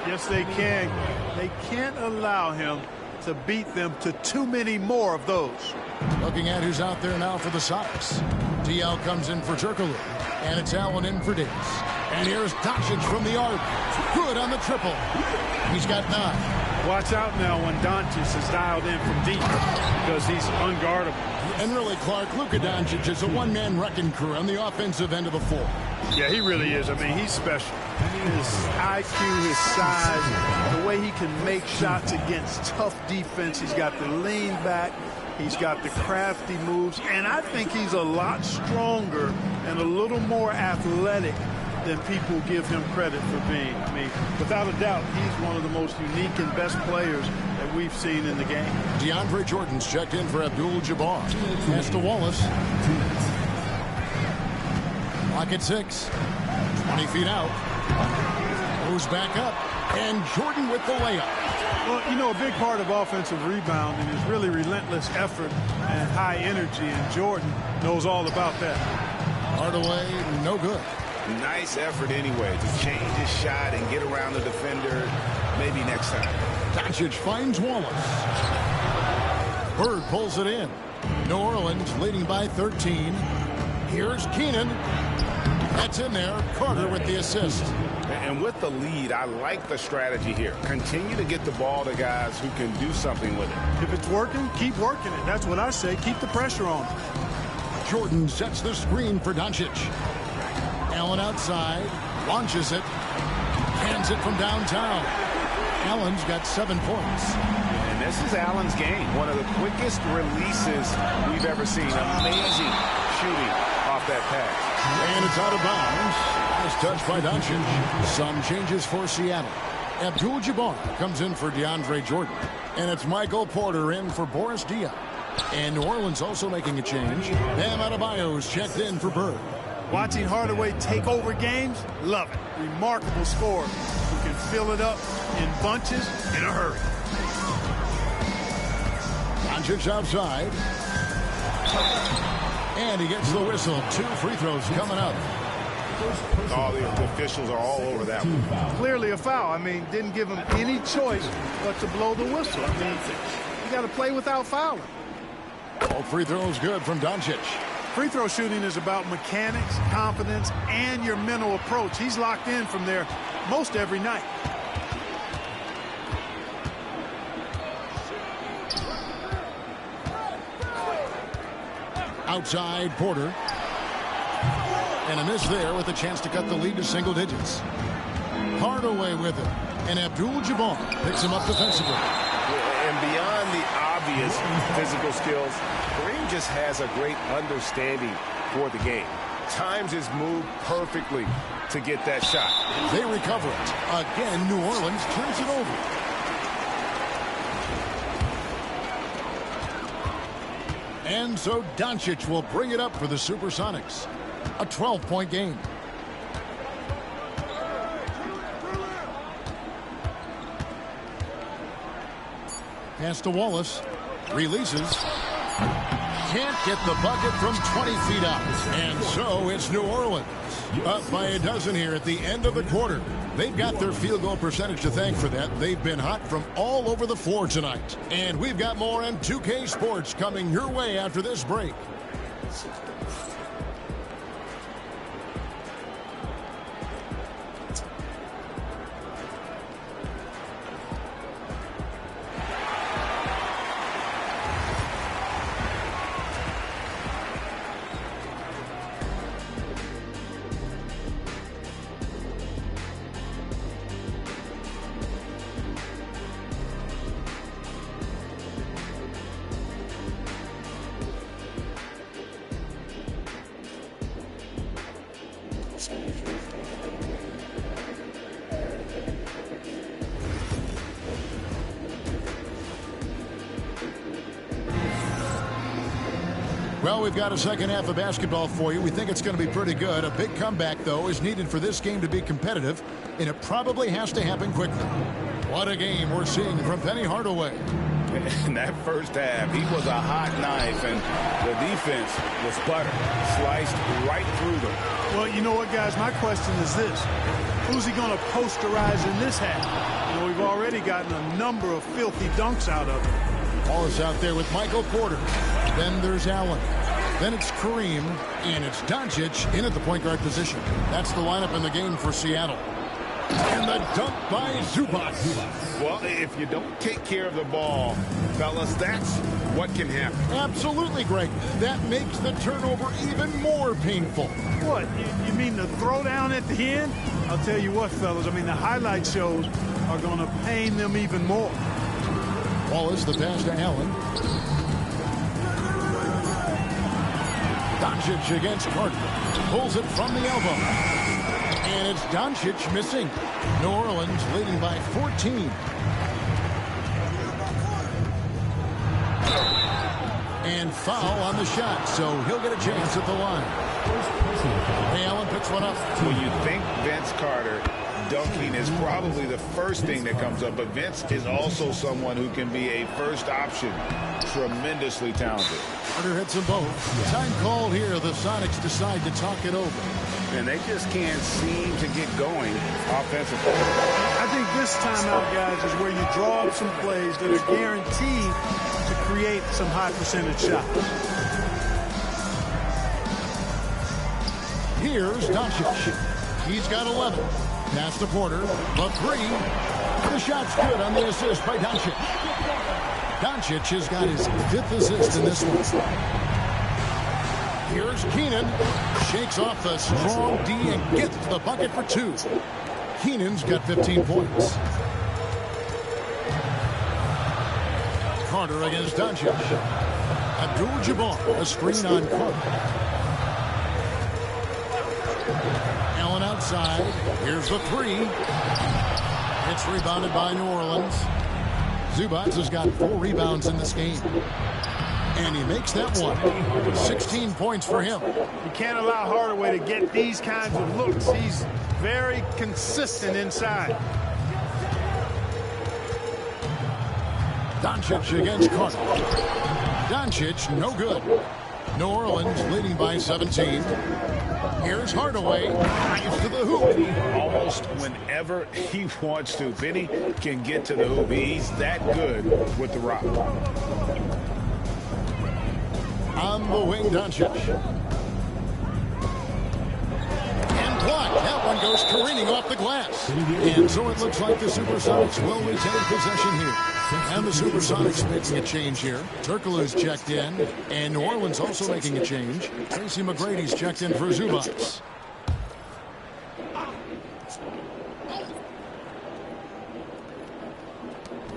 Yes, they can. They can't allow him to beat them to too many more of those. Looking at who's out there now for the Sox. DL comes in for Turkoglu. And it's Allen in for Davis. And here's Doncic from the arc. Good on the triple. He's got 9. Watch out now when Doncic is dialed in from deep because he's unguardable. And really, Clark, Luka Doncic is a one-man wrecking crew on the offensive end of the floor. Yeah, he really is. I mean, he's special. His IQ, his size, the way he can make shots against tough defense. He's got the lean back. He's got the crafty moves, and I think he's a lot stronger and a little more athletic than people give him credit for being. I mean, without a doubt, he's one of the most unique and best players that we've seen in the game. DeAndre Jordan's checked in for Abdul-Jabbar. Pass to Wallace. Clock at 6. 20 feet out. Goes back up. And Jordan with the layup. Well, you know, a big part of offensive rebounding is really relentless effort and high energy, and Jordan knows all about that. Hardaway, no good. Nice effort anyway to change his shot and get around the defender maybe next time. Doncic finds Wallace. Bird pulls it in. New Orleans leading by 13. Here's Keenan. That's in there. Carter with the assist. And with the lead, I like the strategy here. Continue to get the ball to guys who can do something with it. If it's working, keep working it. That's what I say. Keep the pressure on. Jordan sets the screen for Doncic. Allen outside, launches it, hands it from downtown. Allen's got 7 points. And this is Allen's game. One of the quickest releases we've ever seen. Amazing shooting off that pass. And it's out of bounds. Nice touch by Doncic. Some changes for Seattle. Abdul-Jabbar comes in for DeAndre Jordan. And it's Michael Porter in for Boris Diaw. And New Orleans also making a change. Bam Adebayo's checked in for Bird. Watching Hardaway take over games, love it. Remarkable scorer who can fill it up in bunches in a hurry. Doncic outside. And he gets the whistle. 2 free throws coming up. All the officials are all over that one. Clearly a foul. I mean, didn't give him any choice but to blow the whistle. I mean, you got to play without fouling. All free throws good from Doncic. Free throw shooting is about mechanics, confidence, and your mental approach. He's locked in from there most every night. Outside, Porter. And a miss there with a chance to cut the lead to single digits. Hardaway with it. And Abdul-Jabbar picks him up defensively. And beyond the obvious physical skills, Kareem just has a great understanding for the game. Times his move perfectly to get that shot. They recover it. Again, New Orleans turns it over. And so Doncic will bring it up for the Supersonics. A 12-point game. Pass to Wallace. Releases. Can't get the bucket from 20 feet out. And so it's New Orleans. Up by a dozen here at the end of the quarter. They've got their field goal percentage to thank for that. They've been hot from all over the floor tonight. And we've got more on 2K Sports coming your way after this break. Well, we've got a second half of basketball for you. We think it's going to be pretty good. A big comeback, though, is needed for this game to be competitive, and it probably has to happen quickly. What a game we're seeing from Penny Hardaway. In that first half, he was a hot knife, and the defense was butter, sliced right through them. Well, you know what, guys? My question is this. Who's he going to posterize in this half? You know, we've already gotten a number of filthy dunks out of him. Wallace out there with Michael Porter. Then there's Allen. Then it's Kareem. And it's Doncic in at the point guard position. That's the lineup in the game for Seattle. And the dunk by Zubac. Well, if you don't take care of the ball, fellas, that's what can happen. Absolutely, Greg. That makes the turnover even more painful. What? You mean the throwdown at the end? I'll tell you what, fellas. I mean, the highlight shows are going to pain them even more. Wallace, the pass to Allen. Doncic against Carter. Pulls it from the elbow. And it's Doncic missing. New Orleans leading by 14. And foul on the shot, so he'll get a chance at the line. Ray Allen picks one up. When you think Vince Carter, dunking is probably the first thing that comes up, but Vince is also someone who can be a first option. Tremendously talented. Carter hits them both. Time called here. The Sonics decide to talk it over. And they just can't seem to get going offensively. I think this timeout, guys, is where you draw up some plays that are guaranteed to create some high percentage shots. Here's Doncic. He's got 11. Pass to Porter. The three. The shot's good on the assist by Doncic. Doncic has got his 5th assist in this one. Here's Keenan. Shakes off the strong D and gets the bucket for 2. Keenan's got 15 points. Carter against Doncic. Abdul-Jabbar, a screen on Carter. Allen outside. Here's the three. It's rebounded by New Orleans. Zubac has got 4 rebounds in this game. And he makes that one. 16 points for him. You can't allow Hardaway to get these kinds of looks. He's very consistent inside. Doncic against Carter. Doncic, no good. New Orleans leading by 17. Here's Hardaway. Drives to the hoop. Almost whenever he wants to. Vinny can get to the hoop. He's that good with the rock. On the wing, Doncic. And blocked. That one goes careening off the glass. And so it looks like the Supersonics will retain possession here. And the Supersonics making a change here. Turkoglu's checked in. And New Orleans also making a change. Tracy McGrady's checked in for Zubac.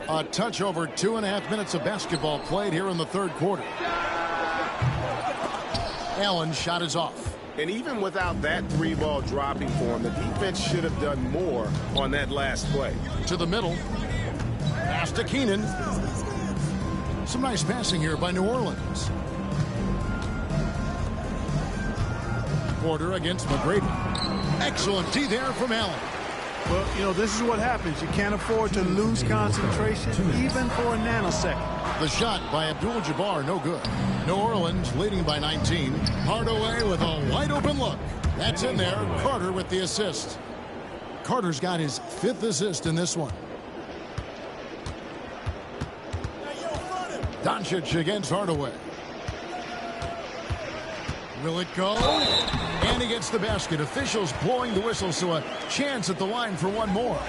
A touch over 2.5 minutes of basketball played here in the third quarter. Allen's shot is off. And even without that 3-ball dropping for him, the defense should have done more on that last play. To the middle. Pass to Keenan. Some nice passing here by New Orleans. Porter against McGrady. Excellent D there from Allen. Well, you know, this is what happens. You can't afford to lose concentration even for a nanosecond. The shot by Abdul-Jabbar, no good. New Orleans leading by 19. Hardaway with a wide open look. That's in there. Carter with the assist. Carter's got his 5th assist in this one. Doncic against Hardaway. Will it go? And he gets the basket. Officials blowing the whistle, so a chance at the line for one more.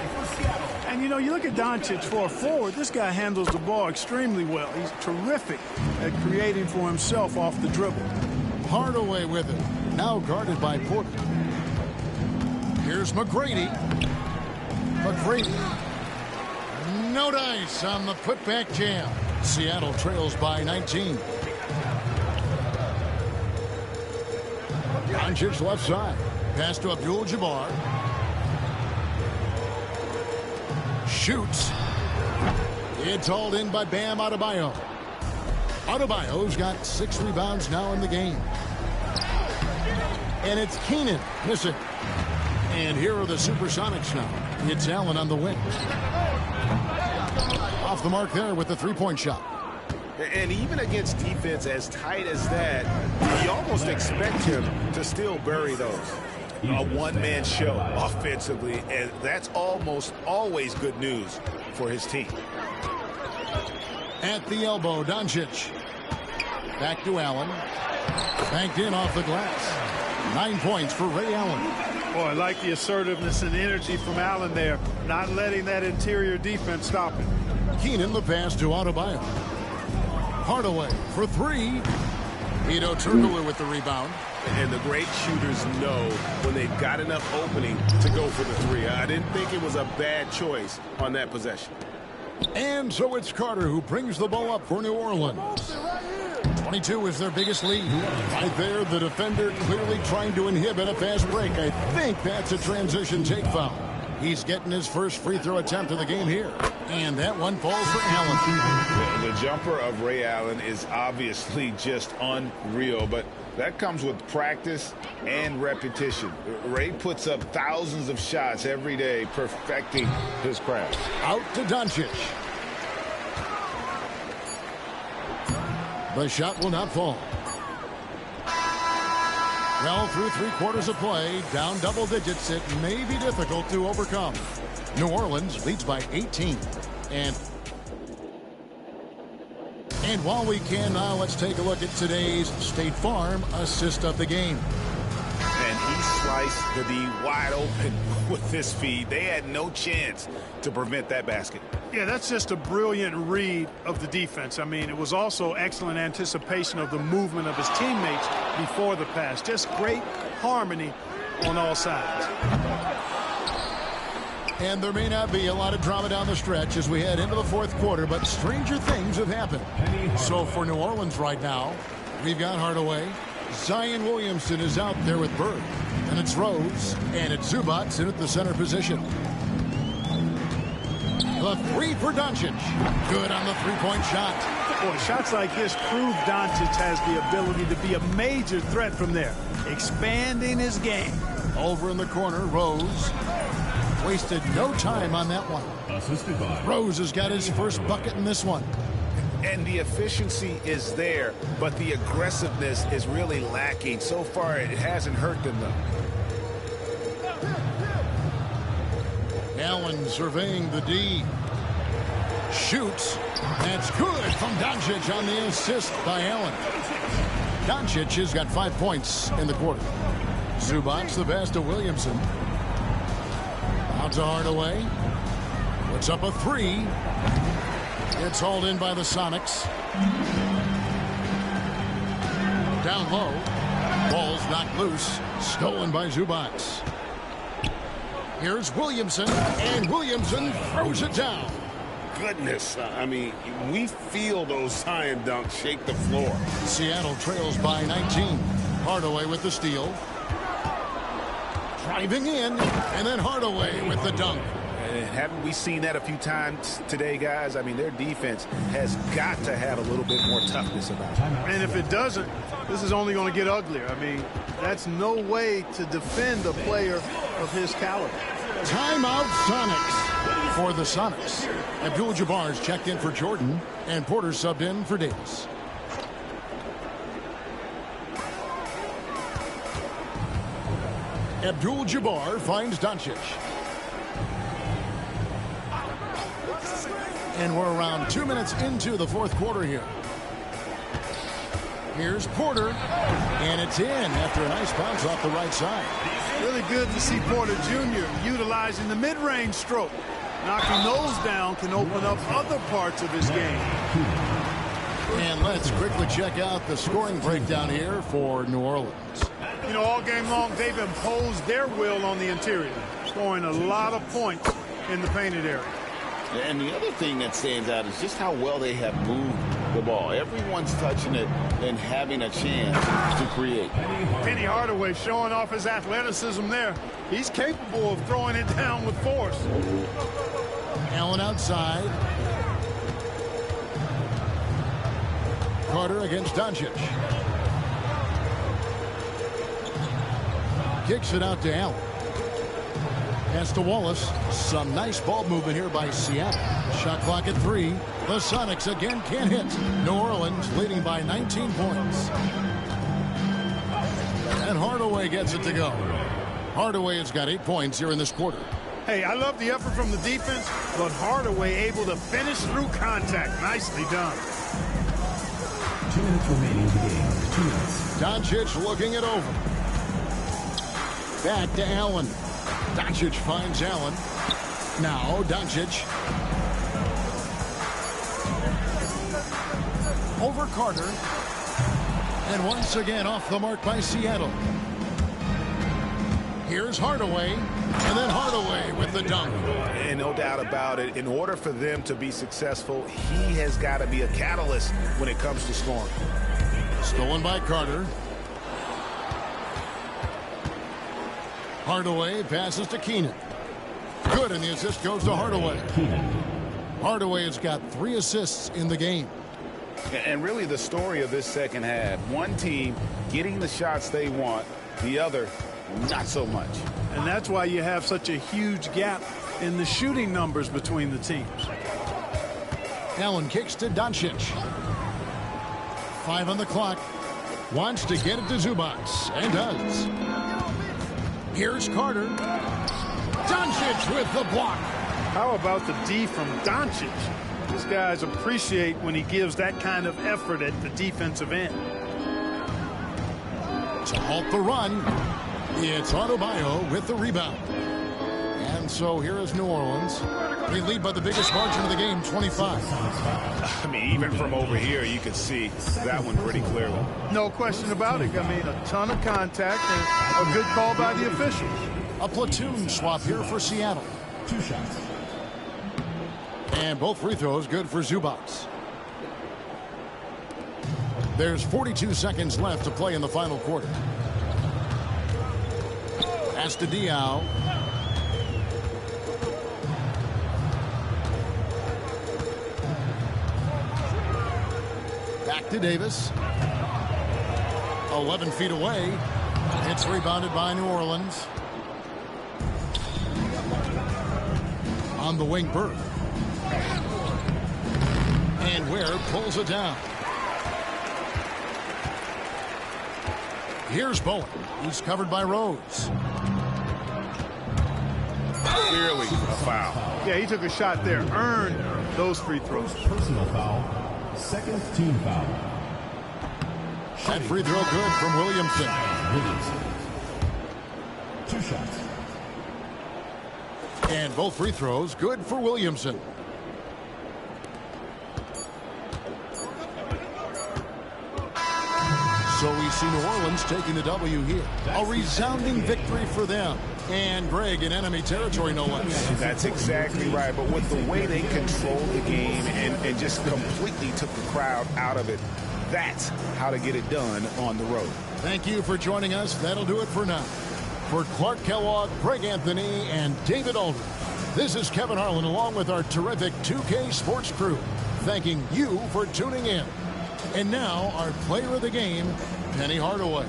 And, you know, you look at Doncic for a forward. This guy handles the ball extremely well. He's terrific at creating for himself off the dribble. Hardaway with it. Now guarded by Porter. Here's McGrady. McGrady. No dice on the putback jam. Seattle trails by 19. Doncic left side. Pass to Abdul-Jabbar. Shoots. It's hauled in by Bam Adebayo. Adebayo's got 6 rebounds now in the game. And it's Keenan missing. And here are the Supersonics now. It's Allen on the wing. Off the mark there with the 3-point shot. And even against defense as tight as that, you almost expect him to still bury those. A one-man show offensively, and that's almost always good news for his team. At the elbow, Doncic. Back to Allen. Banked in off the glass. 9 points for Ray Allen. Boy, I like the assertiveness and energy from Allen there, not letting that interior defense stop him. Keenan the pass to Adebayo. Hardaway for 3. Hedo Turkoglu with the rebound. And the great shooters know when they've got enough opening to go for the 3. I didn't think it was a bad choice on that possession. And so it's Carter who brings the ball up for New Orleans. 22 is their biggest lead. Right there, the defender clearly trying to inhibit a fast break. I think that's a transition take foul. He's getting his first free throw attempt of the game here. And that one falls for Allen. The jumper of Ray Allen is obviously just unreal, but that comes with practice and repetition. Ray puts up thousands of shots every day, perfecting his craft. Out to Doncic. The shot will not fall. Well, through 3 quarters of play, down double digits, it may be difficult to overcome. New Orleans leads by 18. And while we can now, let's take a look at today's State Farm assist of the game. And he sliced the D wide open with this feed. They had no chance to prevent that basket. Yeah, that's just a brilliant read of the defense. I mean, it was also excellent anticipation of the movement of his teammates before the pass. Just great harmony on all sides. And there may not be a lot of drama down the stretch as we head into the 4th quarter, but stranger things have happened. So for New Orleans right now, we've got Hardaway. Zion Williamson is out there with Bird. And it's Rose. And it's Zubac in at the center position. The 3 for Doncic. Good on the 3-point shot. Boy, shots like this prove Doncic has the ability to be a major threat from there. Expanding his game. Over in the corner, Rose. Wasted no time on that one. Rose has got his first bucket in this one. And the efficiency is there, but the aggressiveness is really lacking. So far, it hasn't hurt them, though. Allen surveying the D. Shoots. That's good from Doncic on the assist by Allen. Doncic has got 5 points in the quarter. Zubac the pass to Williamson. Out to Hardaway. Puts up a 3. It's hauled in by the Sonics. Down low. Ball's knocked loose. Stolen by Zubac. Here's Williamson. And Williamson throws it down. Goodness, I mean, we feel those Zion dunks shake the floor. Seattle trails by 19. Hardaway with the steal. Driving in. And then Hardaway with the dunk. And haven't we seen that a few times today, guys? I mean, their defense has got to have a little bit more toughness about it. And if it doesn't, this is only going to get uglier. I mean, that's no way to defend a player of his caliber. Timeout Sonics. For the Sonics, Abdul-Jabbar's checked in for Jordan, and Porter subbed in for Davis. Abdul-Jabbar finds Doncic. And we're around 2 minutes into the 4th quarter here. Here's Porter, and it's in after a nice bounce off the right side. Really good to see Porter Jr. utilizing the mid-range stroke. Knocking those down can open up other parts of his game. And let's quickly check out the scoring breakdown here for New Orleans. You know, all game long, they've imposed their will on the interior, scoring a lot of points in the painted area. And the other thing that stands out is just how well they have moved the ball. Everyone's touching it and having a chance to create. Penny Hardaway showing off his athleticism there. He's capable of throwing it down with force. Allen outside. Carter against Doncic. Kicks it out to Allen. Pass to Wallace. Some nice ball movement here by Seattle. Shot clock at 3. The Sonics again can't hit. New Orleans leading by 19 points. And Hardaway gets it to go. Hardaway has got 8 points here in this quarter. Hey, I love the effort from the defense, but Hardaway able to finish through contact. Nicely done. 2 minutes remaining in the game. 2 minutes. Doncic looking it over. Back to Allen. Doncic finds Allen. Now Doncic. Over Carter. And once again off the mark by Seattle. Here's Hardaway. And then Hardaway with the dunk. And no doubt about it, in order for them to be successful, he has got to be a catalyst when it comes to scoring. Stolen by Carter. Hardaway passes to Keenan. Good, and the assist goes to Hardaway. Hardaway has got 3 assists in the game. And really the story of this second half, one team getting the shots they want, the other not so much. And that's why you have such a huge gap in the shooting numbers between the teams. Allen kicks to Doncic. 5 on the clock. Wants to get it to Zubac, and does. Here's Carter. Doncic with the block. How about the D from Doncic? These guys appreciate when he gives that kind of effort at the defensive end. To halt the run, it's Adebayo with the rebound. And so here is New Orleans. They lead by the biggest margin of the game, 25. I mean, even from over here, you can see that one pretty clearly. No question about it. I mean, a ton of contact and a good call by the officials. A platoon swap here for Seattle. 2 shots. And both free throws good for Zubac. There's 42 seconds left to play in the final quarter. Pass to Diaw. Back to Davis. 11 feet away. It's rebounded by New Orleans. On the wing, Bird. And Ware pulls it down. Here's Bowen. He's covered by Rose. Clearly a foul. Yeah, he took a shot there. Earned those free throws. Personal foul. Second team foul. That free throw good from Williamson. 2 shots. And both free throws good for Williamson. So we see New Orleans taking the W here. A resounding victory for them. And Greg in enemy territory, no less. That's exactly right. But with the way they controlled the game and just completely took the crowd out of it, that's how to get it done on the road. Thank you for joining us. That'll do it for now. For Clark Kellogg, Greg Anthony, and David Aldridge, this is Kevin Harlan along with our terrific 2K Sports crew, thanking you for tuning in. And now, our player of the game, Penny Hardaway.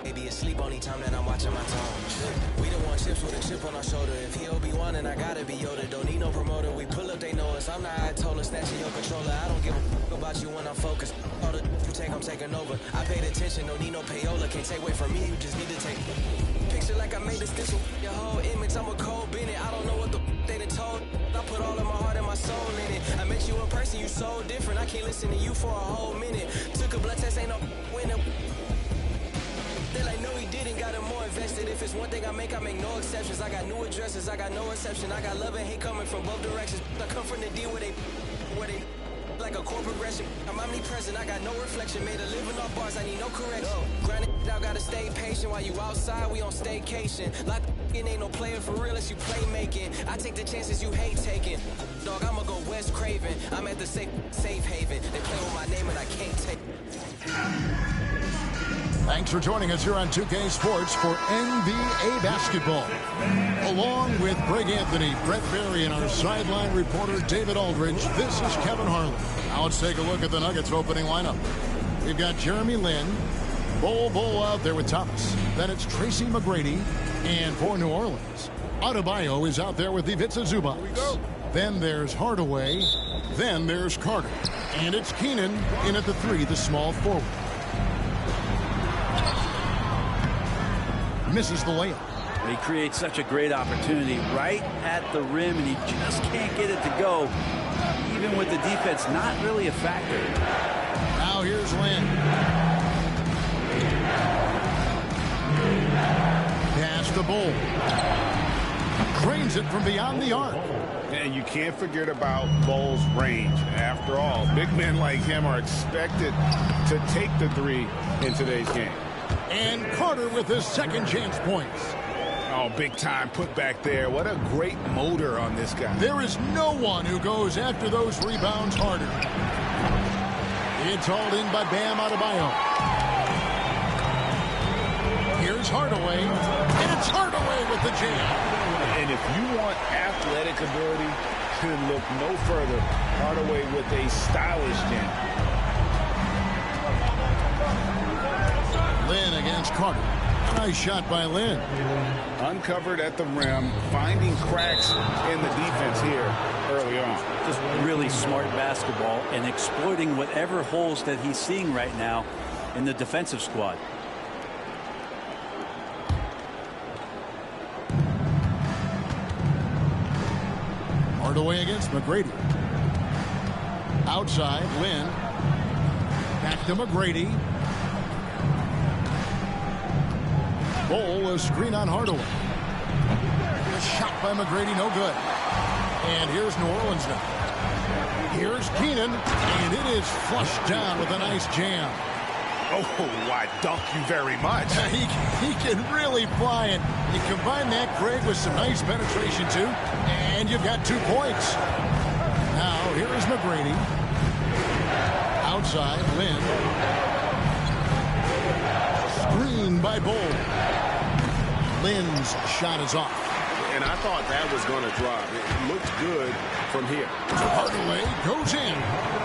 Maybe asleep only time that I'm watching my tone. We don't want chips with a chip on our shoulder. If he Obi-Wan, then I gotta be Yoda. Don't need no promoter. We pull up, they know us. I'm the Ayatollah, snatching your controller. I don't give a fuck about you when I'm focused. All the you take, I'm taking over. I paid attention, don't need no payola. Can't take away from me, you just need to take. Picture like I made this stencil. Your whole image, I'm a cold Bennett. I don't know what the they done told. I put all of my heart and my soul in it. I met you in person, you so different. I can't listen to you for a whole minute. Took a blood test, ain't no winner. They like, no, he didn't, got him more invested. If it's one thing I make no exceptions. I got new addresses, I got no reception. I got love and hate coming from both directions. I come from the D where they like a core progression. I'm omnipresent, I got no reflection. Made a living off bars, I need no correction. Grinding out, gotta stay patient. While you outside, we on staycation. Like ain't no player for real unless you play making. I take the chances you hate taking. Dog, I'ma go West Craven. I'm at the safe haven. They play with my name and I can't take. Thanks for joining us here on 2K Sports for NBA basketball. Along with Greg Anthony, Brett Berry, and our sideline reporter David Aldridge, this is Kevin Harlan. Now let's take a look at the Nuggets opening lineup. We've got Jeremy Lin, Bol out there with Thomas. Then it's Tracy McGrady, and for New Orleans, Adebayo is out there with Ivica Zubac. Then there's Hardaway. Then there's Carter. And it's Keenan in at the 3, the small forward. Misses the layup. He creates such a great opportunity right at the rim, and he just can't get it to go, even with the defense not really a factor. Now here's Lin. Pass to Bull. Drains it from beyond the arc. And you can't forget about Bull's range. After all, big men like him are expected to take the three in today's game. And Carter with his second chance points. Oh, big time put back there. What a great motor on this guy. There is no one who goes after those rebounds harder. It's hauled in by Bam Adebayo. Here's Hardaway. And it's Hardaway with the jam. And if you want athletic ability, to look no further. Hardaway with a stylish jam. Lynn against Carter. Nice shot by Lynn. Uncovered at the rim, finding cracks in the defense here early on. Just really smart basketball and exploiting whatever holes that he's seeing right now in the defensive squad. Hardaway against McGrady. Outside, Lynn. Back to McGrady. Bull, a screen on Hardaway. A shot by McGrady, no good. And here's New Orleans now. Here's Keenan, and it is flushed down with a nice jam. Oh, I dunk you very much. He can really fly, and you combine that, Greg, with some nice penetration, too, and you've got 2 points. Now, here is McGrady. Outside, Lynn. Screen by Bull. Lynn's shot is off. And I thought that was going to drop. It looked good from here. Hardaway goes in.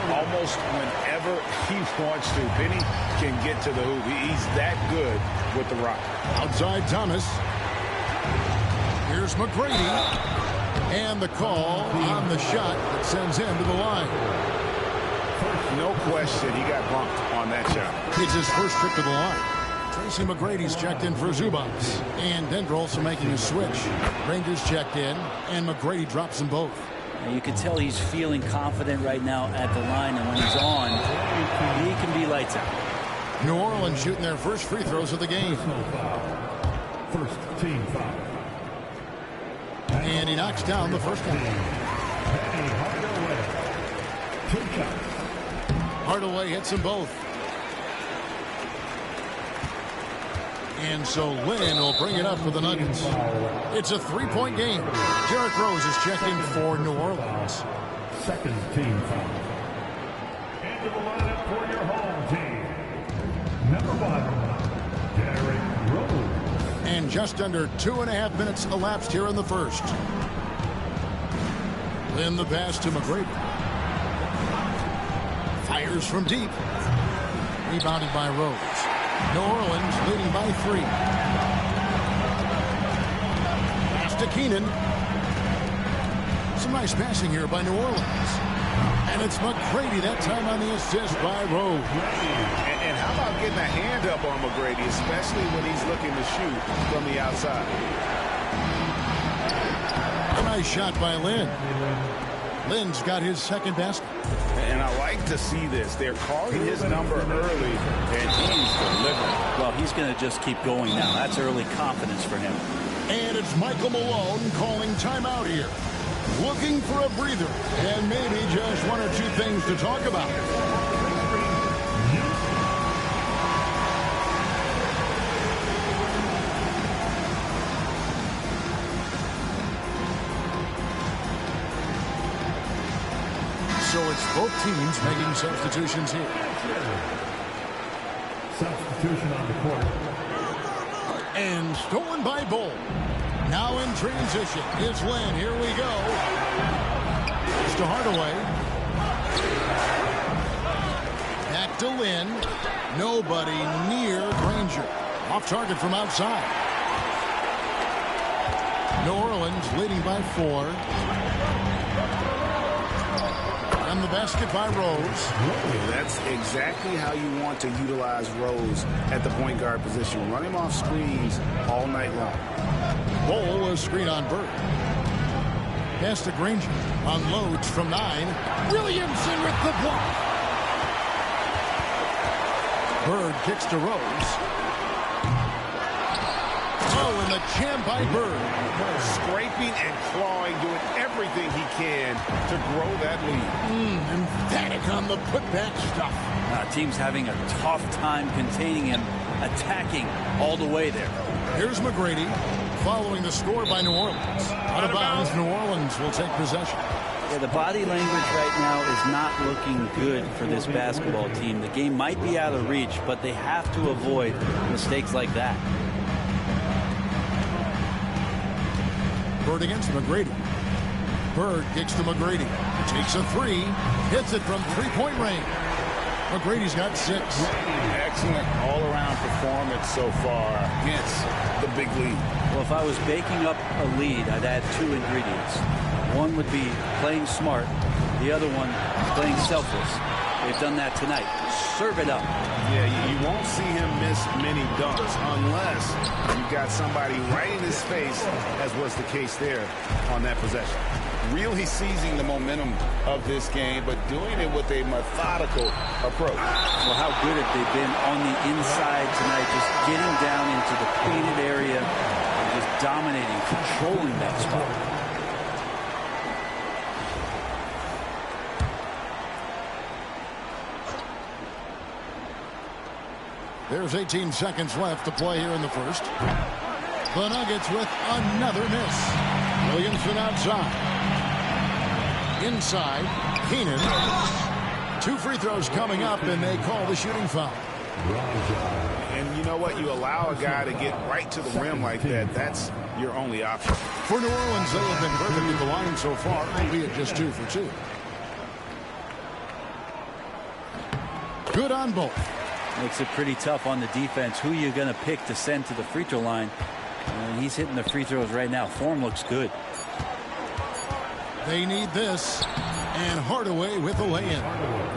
Almost whenever he wants to. Penny can get to the hoop. He's that good with the rock. Outside Thomas. Here's McGrady. And the call on the shot that sends him to the line. No question he got bumped on that shot. It's his first trip to the line. Tracy McGrady's checked in for Zubac. And Denver also making a switch. Rangers checked in, and McGrady drops them both. And you can tell he's feeling confident right now at the line, and when he's on, he can be lights out. New Orleans shooting their first free throws of the game. First team foul. And he knocks down the first one. Hardaway hits them both. And so Lynn will bring it up for the Nuggets. It's a 3-point game. Derrick Rose is checked in for New Orleans. Second team foul. Into the lineup for your home team. Number 1, Derrick Rose. And just under 2.5 minutes elapsed here in the first. Lynn the pass to McGrady. Fires from deep. Rebounded by Rose. New Orleans leading by 3. Pass to Keenan. Some nice passing here by New Orleans. And it's McGrady that time on the assist by Rose. And how about getting a hand up on McGrady, especially when he's looking to shoot from the outside. A nice shot by Lynn. Lynn's got his second basket. And I like to see this. They're calling his number early, and he's delivering. Well, he's going to just keep going now. That's early confidence for him. And it's Michael Malone calling timeout here. Looking for a breather, and maybe just 1 or 2 things to talk about. So it's both teams making substitutions here. Substitution on the court. And stolen by Bull. Now in transition is Lynn. Here we go. It's to Hardaway. Back to Lynn. Nobody near Granger. Off target from outside. New Orleans leading by 4. And the basket by Rose. That's exactly how you want to utilize Rose at the point guard position. Run him off screens all night long. Bull, a screen on Bird. Pass to Granger. Unloads from 9. Williamson with the block. Bird kicks to Rose. Oh, and the jam by Bird. Scraping and clawing, doing everything he can to grow that lead. Emphatic on the putback stuff. Team's having a tough time containing him, attacking all the way there. Here's McGrady following the score by New Orleans. Out of bounds, New Orleans will take possession. Yeah, the body language right now is not looking good for this basketball team. The game might be out of reach, but they have to avoid mistakes like that. Bird against McGrady. Bird kicks to McGrady. Takes a three. Hits it from three-point range. McGrady's got 6. Excellent all-around performance so far against the big lead. Well, if I was baking up a lead, I'd add 2 ingredients. One would be playing smart. The other one, playing selfless. They've done that tonight. Serve it up. Yeah, you won't see him miss many dunks unless you got somebody right in his face, as was the case there on that possession. Really seizing the momentum of this game, but doing it with a methodical approach. Well, how good have they been on the inside tonight, just getting down into the painted area and just dominating, controlling that spot. There's 18 seconds left to play here in the first. The Nuggets with another miss. Williamson outside. Inside, Keenan. 2 free throws coming up, and they call the shooting foul. And you know what? You allow a guy to get right to the rim like that. That's your only option. For New Orleans, they have been perfect at the line so far, albeit just 2 for 2. Good on both. Makes it pretty tough on the defense. Who you going to pick to send to the free throw line? And he's hitting the free throws right now. Form looks good. They need this. And Hardaway with the lay-in.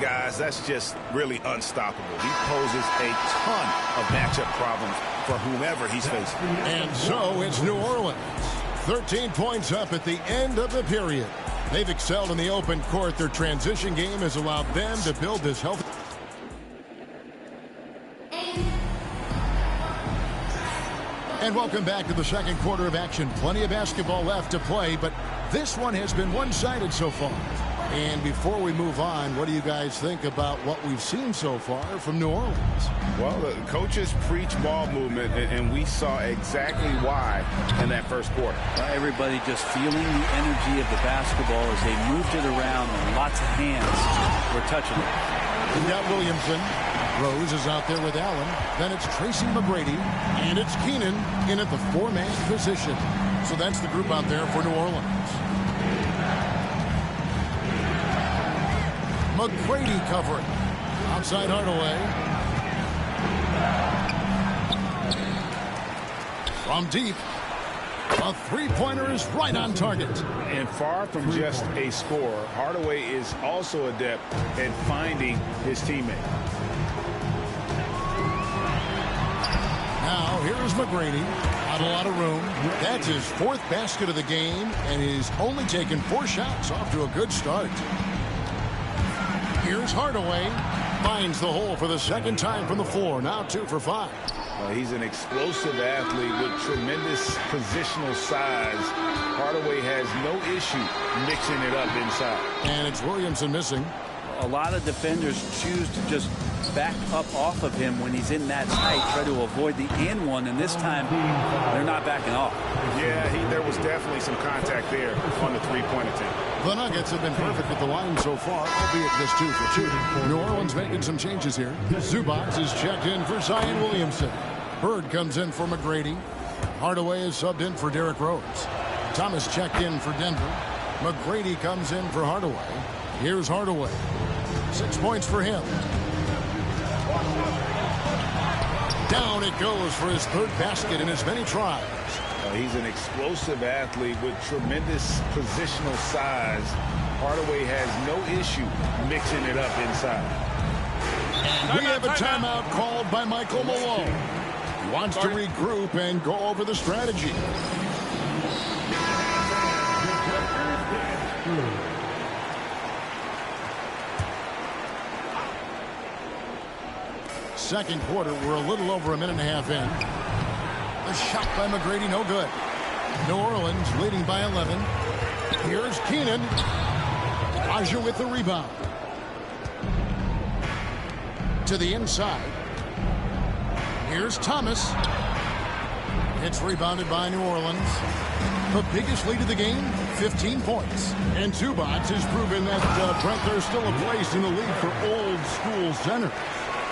Guys, that's just really unstoppable. He poses a ton of matchup problems for whomever he's facing. And so it's New Orleans. 13 points up at the end of the period. They've excelled in the open court. Their transition game has allowed them to build this healthy. And welcome back to the second quarter of action. Plenty of basketball left to play, but this one has been one-sided so far. And before we move on, what do you guys think about what we've seen so far from New Orleans? Well, the coaches preach ball movement, and we saw exactly why in that first quarter. Everybody just feeling the energy of the basketball as they moved it around, and lots of hands were touching it. We've got Williamson. Rose is out there with Allen. Then it's Tracy McGrady. And it's Keenan in at the 4-man position. So that's the group out there for New Orleans. McGrady covering. Outside Hardaway. From deep. A three-pointer is right on target. And far from just a scorer, Hardaway is also adept at finding his teammate. Now, here's McGrady. Not a lot of room. That's his 4th basket of the game, and he's only taken 4 shots. Off to a good start. Here's Hardaway. Finds the hole for the second time from the floor. Now 2 for 5. He's an explosive athlete with tremendous positional size. Hardaway has no issue mixing it up inside. And it's Williamson missing. A lot of defenders choose to just back up off of him when he's in that tight, try to avoid the and one, and this time they're not backing off. Yeah, there was definitely some contact there on the three-point attempt. The Nuggets have been perfect at the line so far, albeit just 2 for 2. New Orleans making some changes here. Zubac is checked in for Zion Williamson. Bird comes in for McGrady. Hardaway is subbed in for Derrick Rose. Thomas checked in for Denver. McGrady comes in for Hardaway. Here's Hardaway. 6 points for him. Down it goes for his 3rd basket in as many tries. He's an explosive athlete with tremendous positional size. Hardaway has no issue mixing it up inside. We have a timeout called by Michael Malone. He wants to regroup and go over the strategy. Second quarter, we're a little over a minute and a half in. A shot by McGrady, no good. New Orleans leading by 11. Here's Keenan. Elijah with the rebound. To the inside. Here's Thomas. It's rebounded by New Orleans. The biggest lead of the game, 15 points. And Zubac has proven that, Brent, there's still a place in the league for old school center.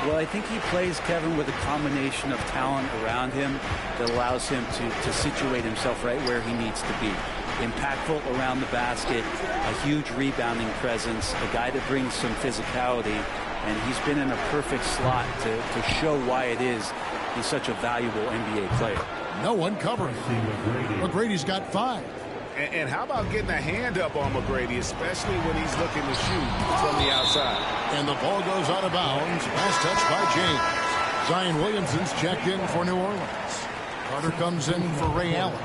Well, I think he plays, Kevin, with a combination of talent around him that allows him to situate himself right where he needs to be. Impactful around the basket, a huge rebounding presence, a guy that brings some physicality, and he's been in a perfect slot to show why it is he's such a valuable NBA player. No one covering. McGrady's got 5. And how about getting a hand up on McGrady, especially when he's looking to shoot from the outside. And the ball goes out of bounds. Last touch by James. Zion Williamson's checked in for New Orleans. Carter comes in for Ray Allen.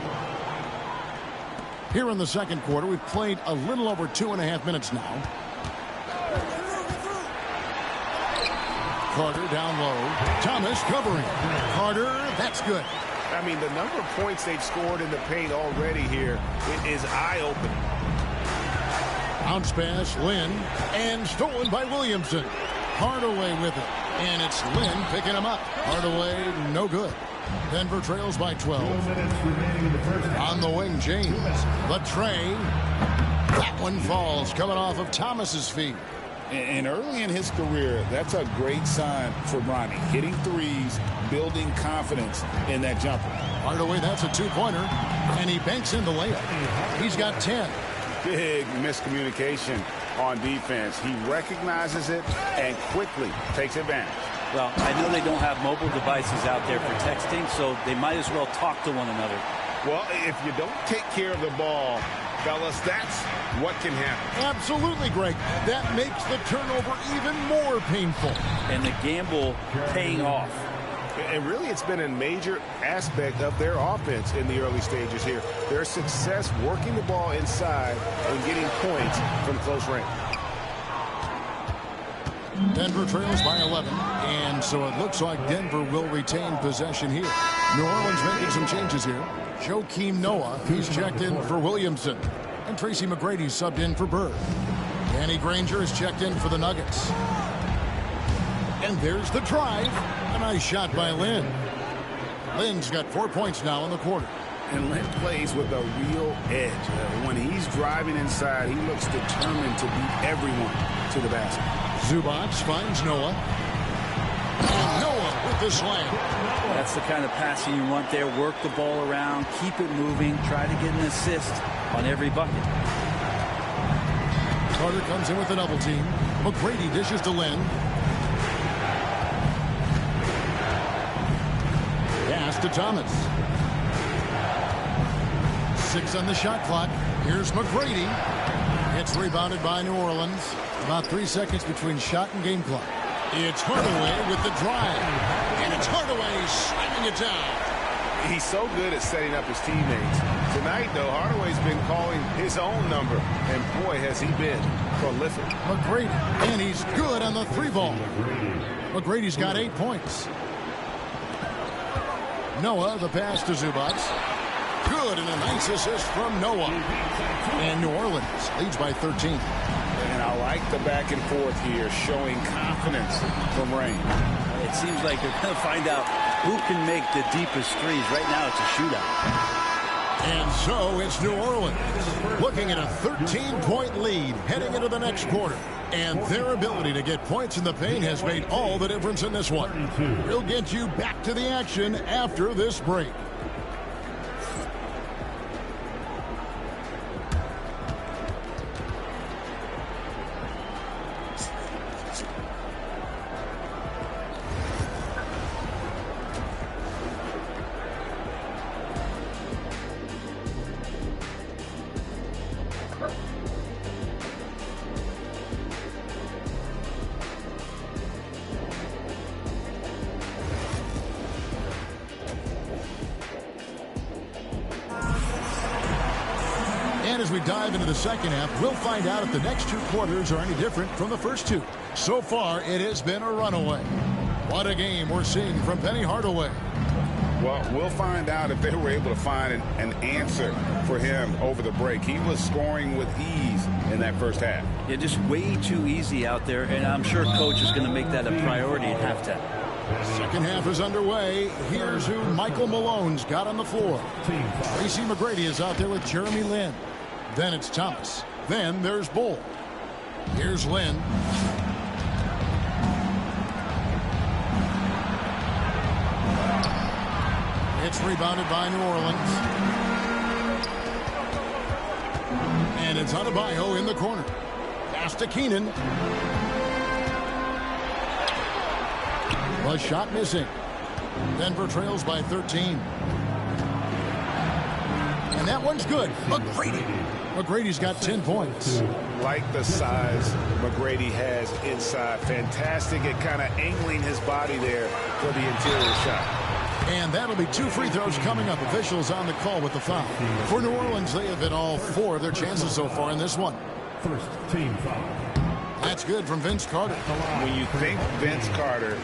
Here in the second quarter, we've played a little over 2.5 minutes now. Carter down low. Thomas covering. Carter, that's good. I mean, the number of points they've scored in the paint already here is eye-opening. Bounce pass, Lynn, and stolen by Williamson. Hardaway with it, and it's Lynn picking him up. Hardaway, no good. Denver trails by 12. On the wing, James. The tray. That one falls, coming off of Thomas's feet. And early in his career, that's a great sign for Bronny. Hitting threes, building confidence in that jumper. Hardaway, that's a 2-pointer, and he banks in the layup. He's got 10. Big miscommunication on defense. He recognizes it and quickly takes advantage. Well, I know they don't have mobile devices out there for texting, so they might as well talk to one another. Well, if you don't take care of the ball, fellas, that's what can happen. Absolutely, Greg. That makes the turnover even more painful. And the gamble paying off. And really, it's been a major aspect of their offense in the early stages here. Their success working the ball inside and getting points from close range. Denver trails by 11, and so it looks like Denver will retain possession here. New Orleans making some changes here. Joakim Noah, he's checked in for Williamson. And Tracy McGrady subbed in for Bird. Danny Granger is checked in for the Nuggets. And there's the drive. A nice shot by Lynn. Lynn's got 4 points now in the quarter. And Lynn plays with a real edge. When he's driving inside, he looks determined to beat everyone to the basket. Zubac finds Noah. And Noah with the slam. That's the kind of passing you want there. Work the ball around, keep it moving, try to get an assist on every bucket. Carter comes in with a double team. McGrady dishes to Lynn. Pass to Thomas. 6 on the shot clock. Here's McGrady. It's rebounded by New Orleans. About 3 seconds between shot and game clock. It's Hardaway with the drive. And it's Hardaway slamming it down. He's so good at setting up his teammates. Tonight, though, Hardaway's been calling his own number. And boy, has he been prolific. McGrady. And he's good on the 3-ball. McGrady's got 8 points. Noah, the pass to Zubac. Good, and a nice assist from Noah. And New Orleans leads by 13. And I like the back and forth here, showing confidence from Rain. It seems like they're going to find out who can make the deepest threes. Right now, it's a shootout. And so it's New Orleans looking at a 13-point lead heading into the next quarter. And their ability to get points in the paint has made all the difference in this one. We'll get you back to the action after this break. As we dive into the second half, we'll find out if the next 2 quarters are any different from the first 2. So far, it has been a runaway. What a game we're seeing from Penny Hardaway. Well, we'll find out if they were able to find an answer for him over the break. He was scoring with ease in that first half. Yeah, just way too easy out there, and I'm sure coach is going to make that a priority at halftime. Second half is underway. Here's who Michael Malone's got on the floor. Tracy McGrady is out there with Jeremy Lin. Then it's Thomas. Then there's Bull. Here's Lin. It's rebounded by New Orleans. And it's Adebayo in the corner. Pass to Keenan. The shot missing. Denver trails by 13. And that one's good. McGrady. McGrady's got 10 points. Like the size McGrady has inside. Fantastic at kind of angling his body there for the interior shot. And that'll be 2 free throws coming up. Officials on the call with the foul. For New Orleans, they have been all 4 of their chances so far in this one. First team foul. That's good from Vince Carter. When you think Vince Carter,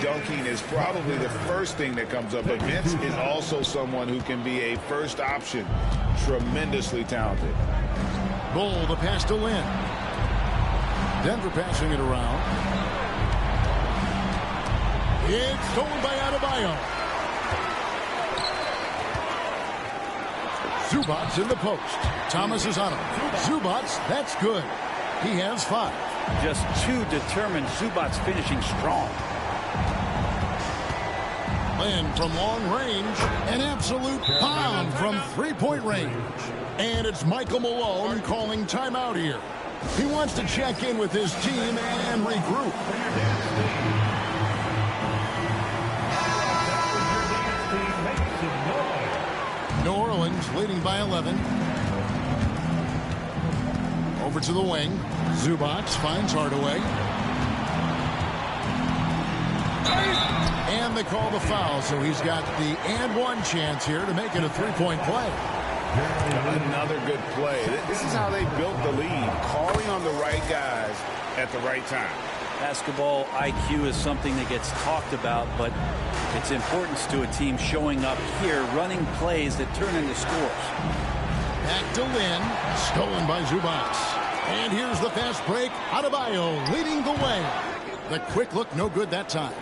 dunking is probably the first thing that comes up. But Vince is also someone who can be a first option. Tremendously talented. Bull, the pass to Lin. Denver passing it around. It's stolen by Adebayo. Zubats in the post. Thomas is on him. Zubats, that's good. He has 5. Just too determined. Zubats finishing strong. Lin from long range. An absolute bomb from three-point range. And it's Michael Malone calling timeout here. He wants to check in with his team and regroup. New Orleans leading by 11. Over to the wing. Zubats finds Hardaway. And they call the foul, so he's got the and one chance here to make it a three-point play. Another good play. This is how they built the lead, calling on the right guys at the right time. Basketball IQ is something that gets talked about, but its importance to a team showing up here, running plays that turn into scores. Back to Lin, stolen by Zubats. And here's the fast break. Adebayo leading the way. The quick look, no good that time.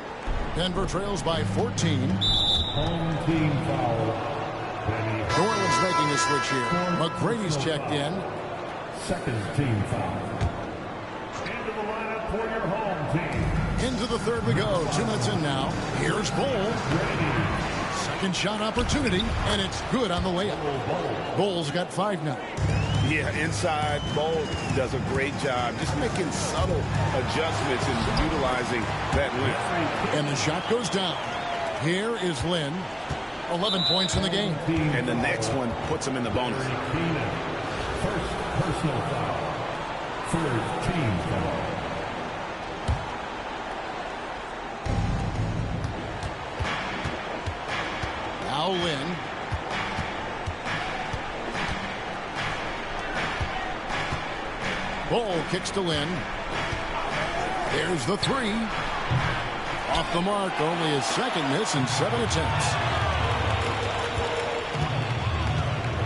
Denver trails by 14. Home team foul. New Orleans making a switch here. McGrady's checked in. Second team foul. Into the lineup for your home team. Into the third we go. 2 minutes in now. Here's Bull. Second shot opportunity, and it's good on the layup. Bull's got 5 now. Yeah, inside, Bull does a great job just making subtle adjustments and utilizing that length. And the shot goes down. Here is Lin. 11 points in the game. And the next one puts him in the bonus. First personal foul. Third team foul. Now Lin. Bull kicks to Lin. There's the 3. Off the mark, only his second miss in 7 attempts.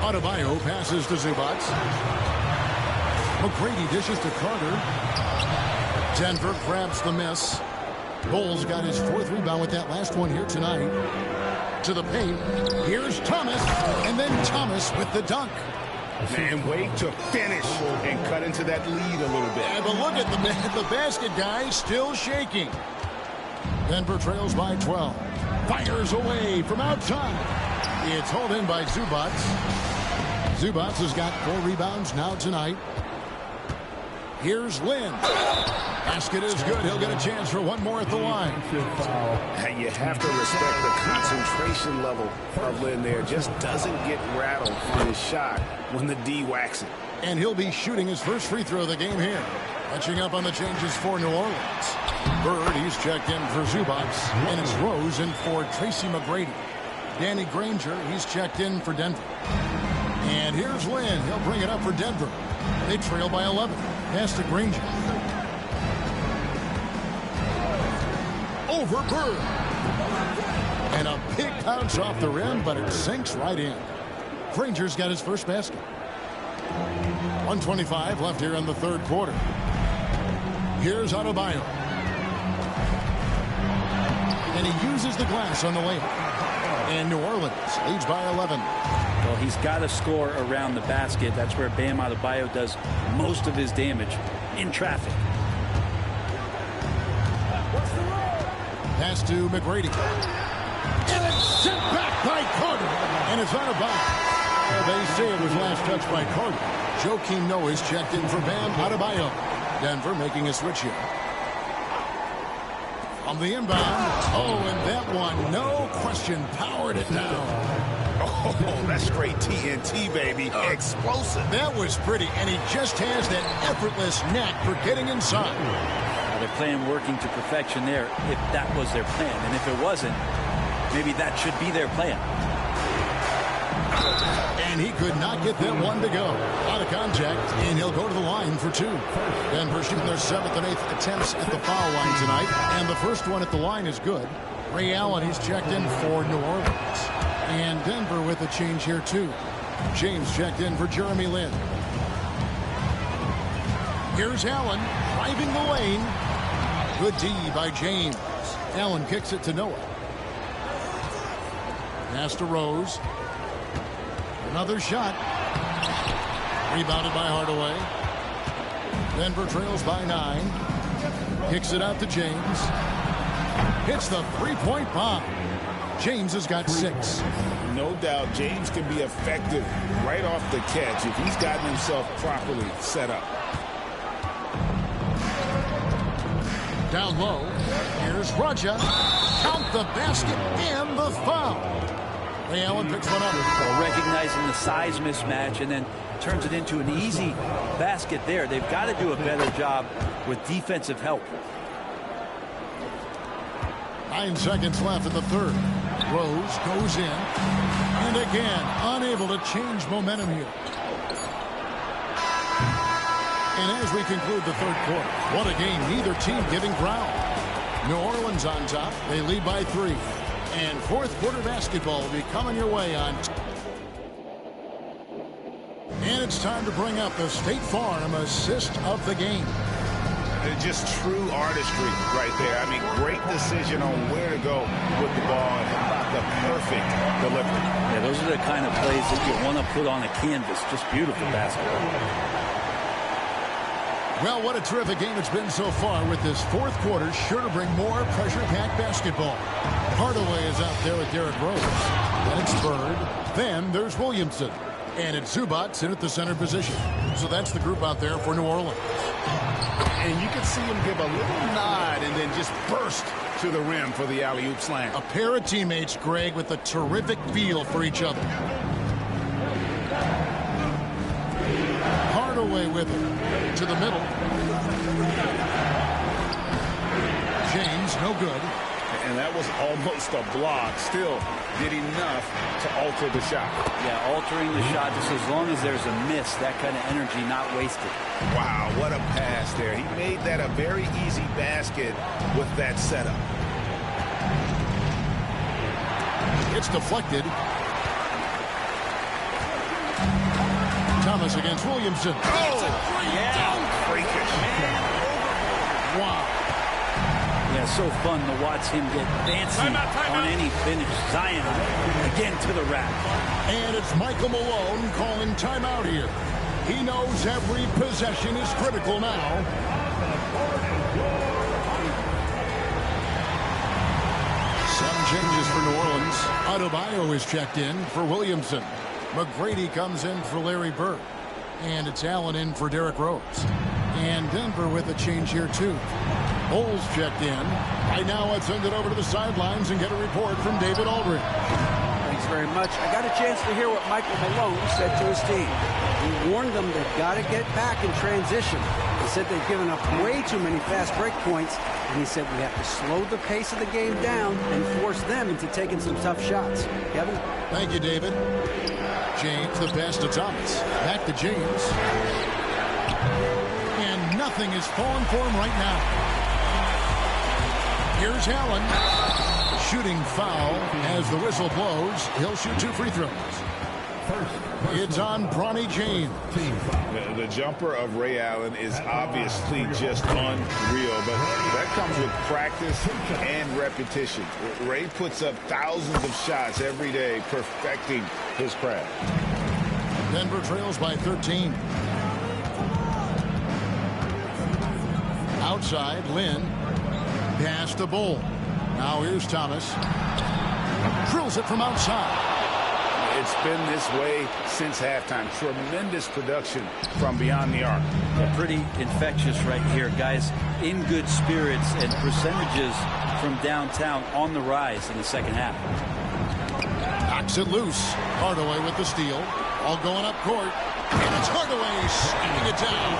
Adebayo passes to Zubats. McGrady dishes to Carter. Denver grabs the miss. Bull's got his 4th rebound with that last one here tonight. To the paint. Here's Thomas. And then Thomas with the dunk. And wait to finish and cut into that lead a little bit. Yeah, but look at the basket guy still shaking. Denver trails by 12. Fires away from outside. It's hauled in by Zubats. Zubats has got 4 rebounds now tonight. Here's Lin. Basket is good. He'll get a chance for one more at the line. And you have to respect the concentration level of Lin there. Just doesn't get rattled on his shot when the D whacks it. And he'll be shooting his first free throw of the game here. Catching up on the changes for New Orleans. Bird, he's checked in for Zubats. And it's Rose in for Tracy McGrady. Danny Granger, he's checked in for Denver. And here's Lin. He'll bring it up for Denver. They trail by 11. Pass to Granger. Over Bird. And a big bounce off the rim, but it sinks right in. Granger's got his first basket. 1:25 left here in the third quarter. Here's Adebayo. And he uses the glass on the layup. And New Orleans leads by 11. Well, he's got to score around the basket. That's where Bam Adebayo does most of his damage, in traffic. Pass to McGrady. And it's sent back by Carter. And it's out of bounds. They say it was last touched by Carter. Joakim Noah is checked in for Bam Adebayo. Denver making a switch here. On the inbound. Oh, and that one, no question, powered it down. Oh, that's straight TNT, baby. Explosive. That was pretty, and he just has that effortless knack for getting inside. They're playing working to perfection there, if that was their plan. And if it wasn't, maybe that should be their plan. And he could not get that one to go. Out of contact, and he'll go to the line for two. Denver shooting their 7th and 8th attempts at the foul line tonight. And the first one at the line is good. Ray Allen, he's checked in for New Orleans. And Denver with a change here, too. James checked in for Jeremy Lin. Here's Allen, driving the lane. Good D by James. Allen kicks it to Noah. Pass to Rose. Another shot. Rebounded by Hardaway. Denver trails by 9. Kicks it out to James. Hits the three-point bomb. James has got 6. No doubt James can be effective right off the catch if he's gotten himself properly set up. Down low. Here's Raja. Count the basket and the foul. Ray Allen picks one up. Well, recognizing the size mismatch and then turns it into an easy basket there. They've got to do a better job with defensive help. 9 seconds left in the third. Rose goes in. And again, unable to change momentum here. And as we conclude the third quarter, what a game. Neither team giving ground. New Orleans on top. They lead by 3. And fourth quarter basketball will be coming your way on. And it's time to bring up the State Farm assist of the game. Just true artistry right there. I mean, great decision on where to go with the ball and about the perfect delivery. Yeah, those are the kind of plays that you want to put on a canvas. Just beautiful basketball. Well, what a terrific game it's been so far with this fourth quarter. Sure to bring more pressure-packed basketball. Hardaway is out there with Derrick Rose. Then it's Bird. Then there's Williamson. And it's Zubac in at the center position. So that's the group out there for New Orleans. And you can see him give a little nod and then just burst to the rim for the alley-oop slam. A pair of teammates, Greg, with a terrific feel for each other. Hardaway with it. To the middle. James, no good. And that was almost a block. Still did enough to alter the shot. Yeah, altering the shot just as long as there's a miss, that kind of energy not wasted. Wow, what a pass there. He made that a very easy basket with that setup. It's deflected. Thomas against Williamson. Oh, yeah. Freakish. Wow. Yeah, so fun to watch him get fancy on any finish. Zion again to the rack. And it's Michael Malone calling timeout here. He knows every possession is critical now. Some changes for New Orleans. Adebayo is checked in for Williamson. McGrady comes in for Larry Bird. And it's Allen in for Derrick Rose. And Denver with a change here, too. Bowles checked in. Right now, let's send it over to the sidelines and get a report from David Aldridge. Thanks very much. I got a chance to hear what Michael Malone said to his team. He warned them they've got to get back in transition. He said they've given up way too many fast break points, and he said we have to slow the pace of the game down and force them into taking some tough shots. Kevin? Thank you, David. James, the pass to Thomas. Back to James. And nothing is falling for him right now. Here's Allen. shooting foul. As the whistle blows, he'll shoot 2 free throws. It's on Bronny James. The jumper of Ray Allen is obviously just unreal, but that comes with practice and repetition. Ray puts up thousands of shots every day, perfecting his craft. Denver trails by 13. Outside, Lynn. Pass to Bull. Now here's Thomas. Drills it from outside. It's been this way since halftime. Tremendous production from beyond the arc. Yeah, pretty infectious right here. Guys in good spirits and percentages from downtown on the rise in the second half. Knocks it loose. Hardaway with the steal. All going up court. And it's Hardaway slamming it down.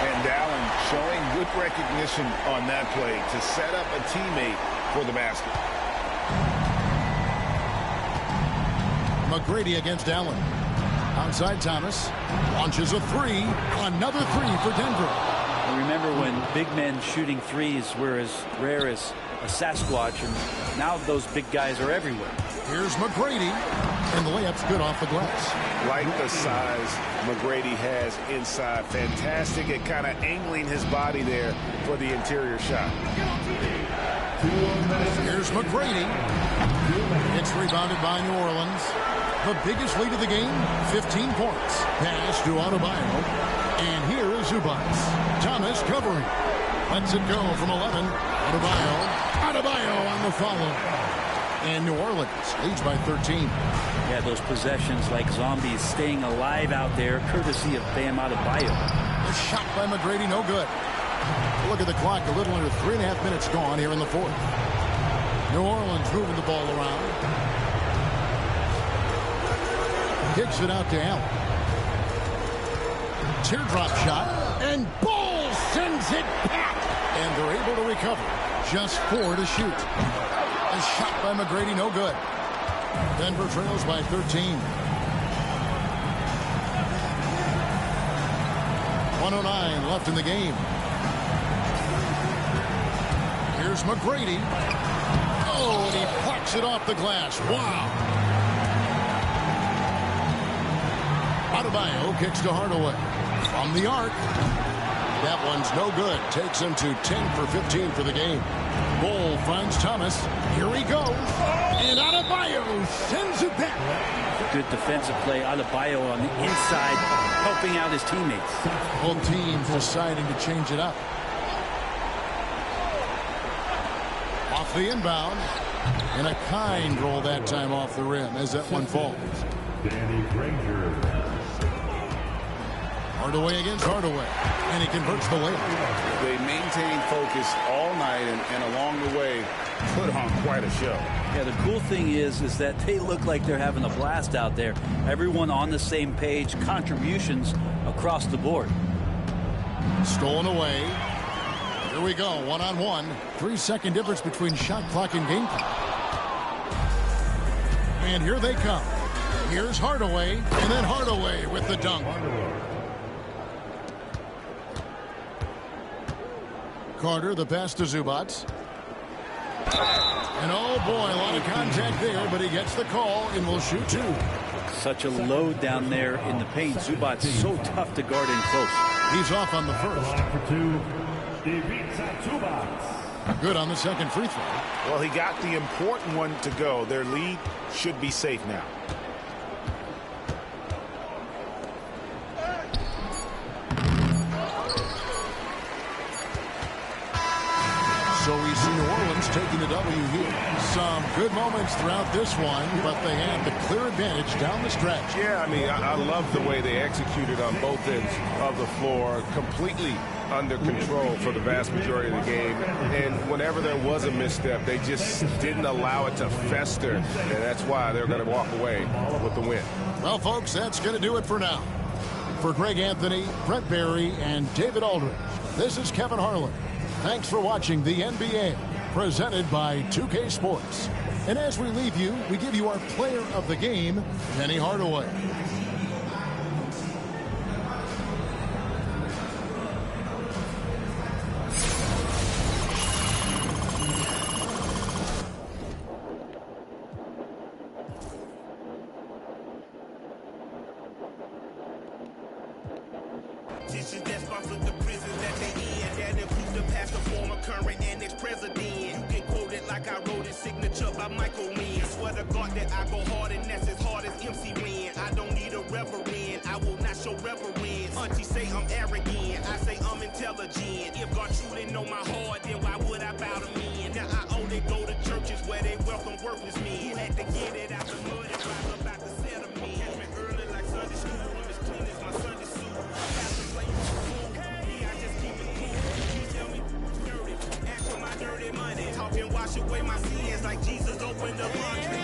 And Allen showing good recognition on that play to set up a teammate for the basket. McGrady against Allen. Outside Thomas. Launches a 3. Another 3 for Denver. I remember when big men shooting threes were as rare as a Sasquatch, and now those big guys are everywhere. Here's McGrady. And the layup's good off the glass. Like the size McGrady has inside. Fantastic at kind of angling his body there for the interior shot. Here's McGrady. It's rebounded by New Orleans. The biggest lead of the game, 15 points. Pass to Adebayo. And here is Zubac. Thomas covering. Lets it go from 11. Adebayo on the follow. And New Orleans leads by 13. Yeah, those possessions like zombies staying alive out there, courtesy of Bam Adebayo. The shot by McGrady, no good. Look at the clock, a little under 3.5 minutes gone here in the fourth. New Orleans moving the ball around. Kicks it out to Allen. Teardrop shot, and Bull sends it back. And they're able to recover. Just 4 to shoot. A shot by McGrady, no good. Denver trails by 13. 1:09 left in the game. Here's McGrady. Oh, and he plucks it off the glass. Wow. Adebayo kicks to Hardaway. From the arc. That one's no good. Takes him to 10 for 15 for the game. Bull finds Thomas. Here he goes. And Adebayo sends it back. Good defensive play. Adebayo on the inside, helping out his teammates. Both teams deciding to change it up. Off the inbound. And a kind roll that time off the rim as that one falls. Danny Granger. Hardaway against Hardaway. And he converts the layup. They maintain focus all night and along the way put on quite a show. Yeah, the cool thing is that they look like they're having a blast out there. Everyone on the same page, contributions across the board. Stolen away. Here we go, 1-on-1. 3-second difference between shot clock and game clock. And here they come. Here's Hardaway, and then Hardaway with the dunk. Carter, the pass to Zubac. And oh boy, a lot of contact there, but he gets the call and will shoot 2. Such a load down there in the paint. Zubac so tough to guard in close. He's off on the first. For 2, Ivica Zubac. Good on the second free throw. Well, he got the important one to go. Their lead should be safe now. So we see New Orleans taking the W here. Some good moments throughout this one, but they had the clear advantage down the stretch. Yeah, I mean, I love the way they executed on both ends of the floor. Completely under control for the vast majority of the game. And whenever there was a misstep, they just didn't allow it to fester. And that's why they're going to walk away with the win. Well, folks, that's going to do it for now. For Greg Anthony, Brent Barry, and David Aldridge, this is Kevin Harlan. Thanks for watching the NBA, presented by 2K Sports. And as we leave you, we give you our player of the game, Penny Hardaway. politicians that sponsor the prisons that they in. That includes the past, the former, current, and ex-president. You can quote it like I wrote it, signature by Michael Lynn. Swear to God that I go hard and that's as hard as MC Ren. I don't need a reverend, I will not show reverence. Auntie say I'm arrogant, I say I'm intelligent. If God truly know my heart, then why would I bow to men? Now I only go to churches where they welcome worthless men. Had to get it out the mud and rise up out the settlement. Catch me early like Sunday school, I'm as clean as my Sunday suit. Pastor play cool, yeah, I just keep it cool. He tell me dirty, ask for my dirty money. Talking wash away my sins like Jesus opened the laundry.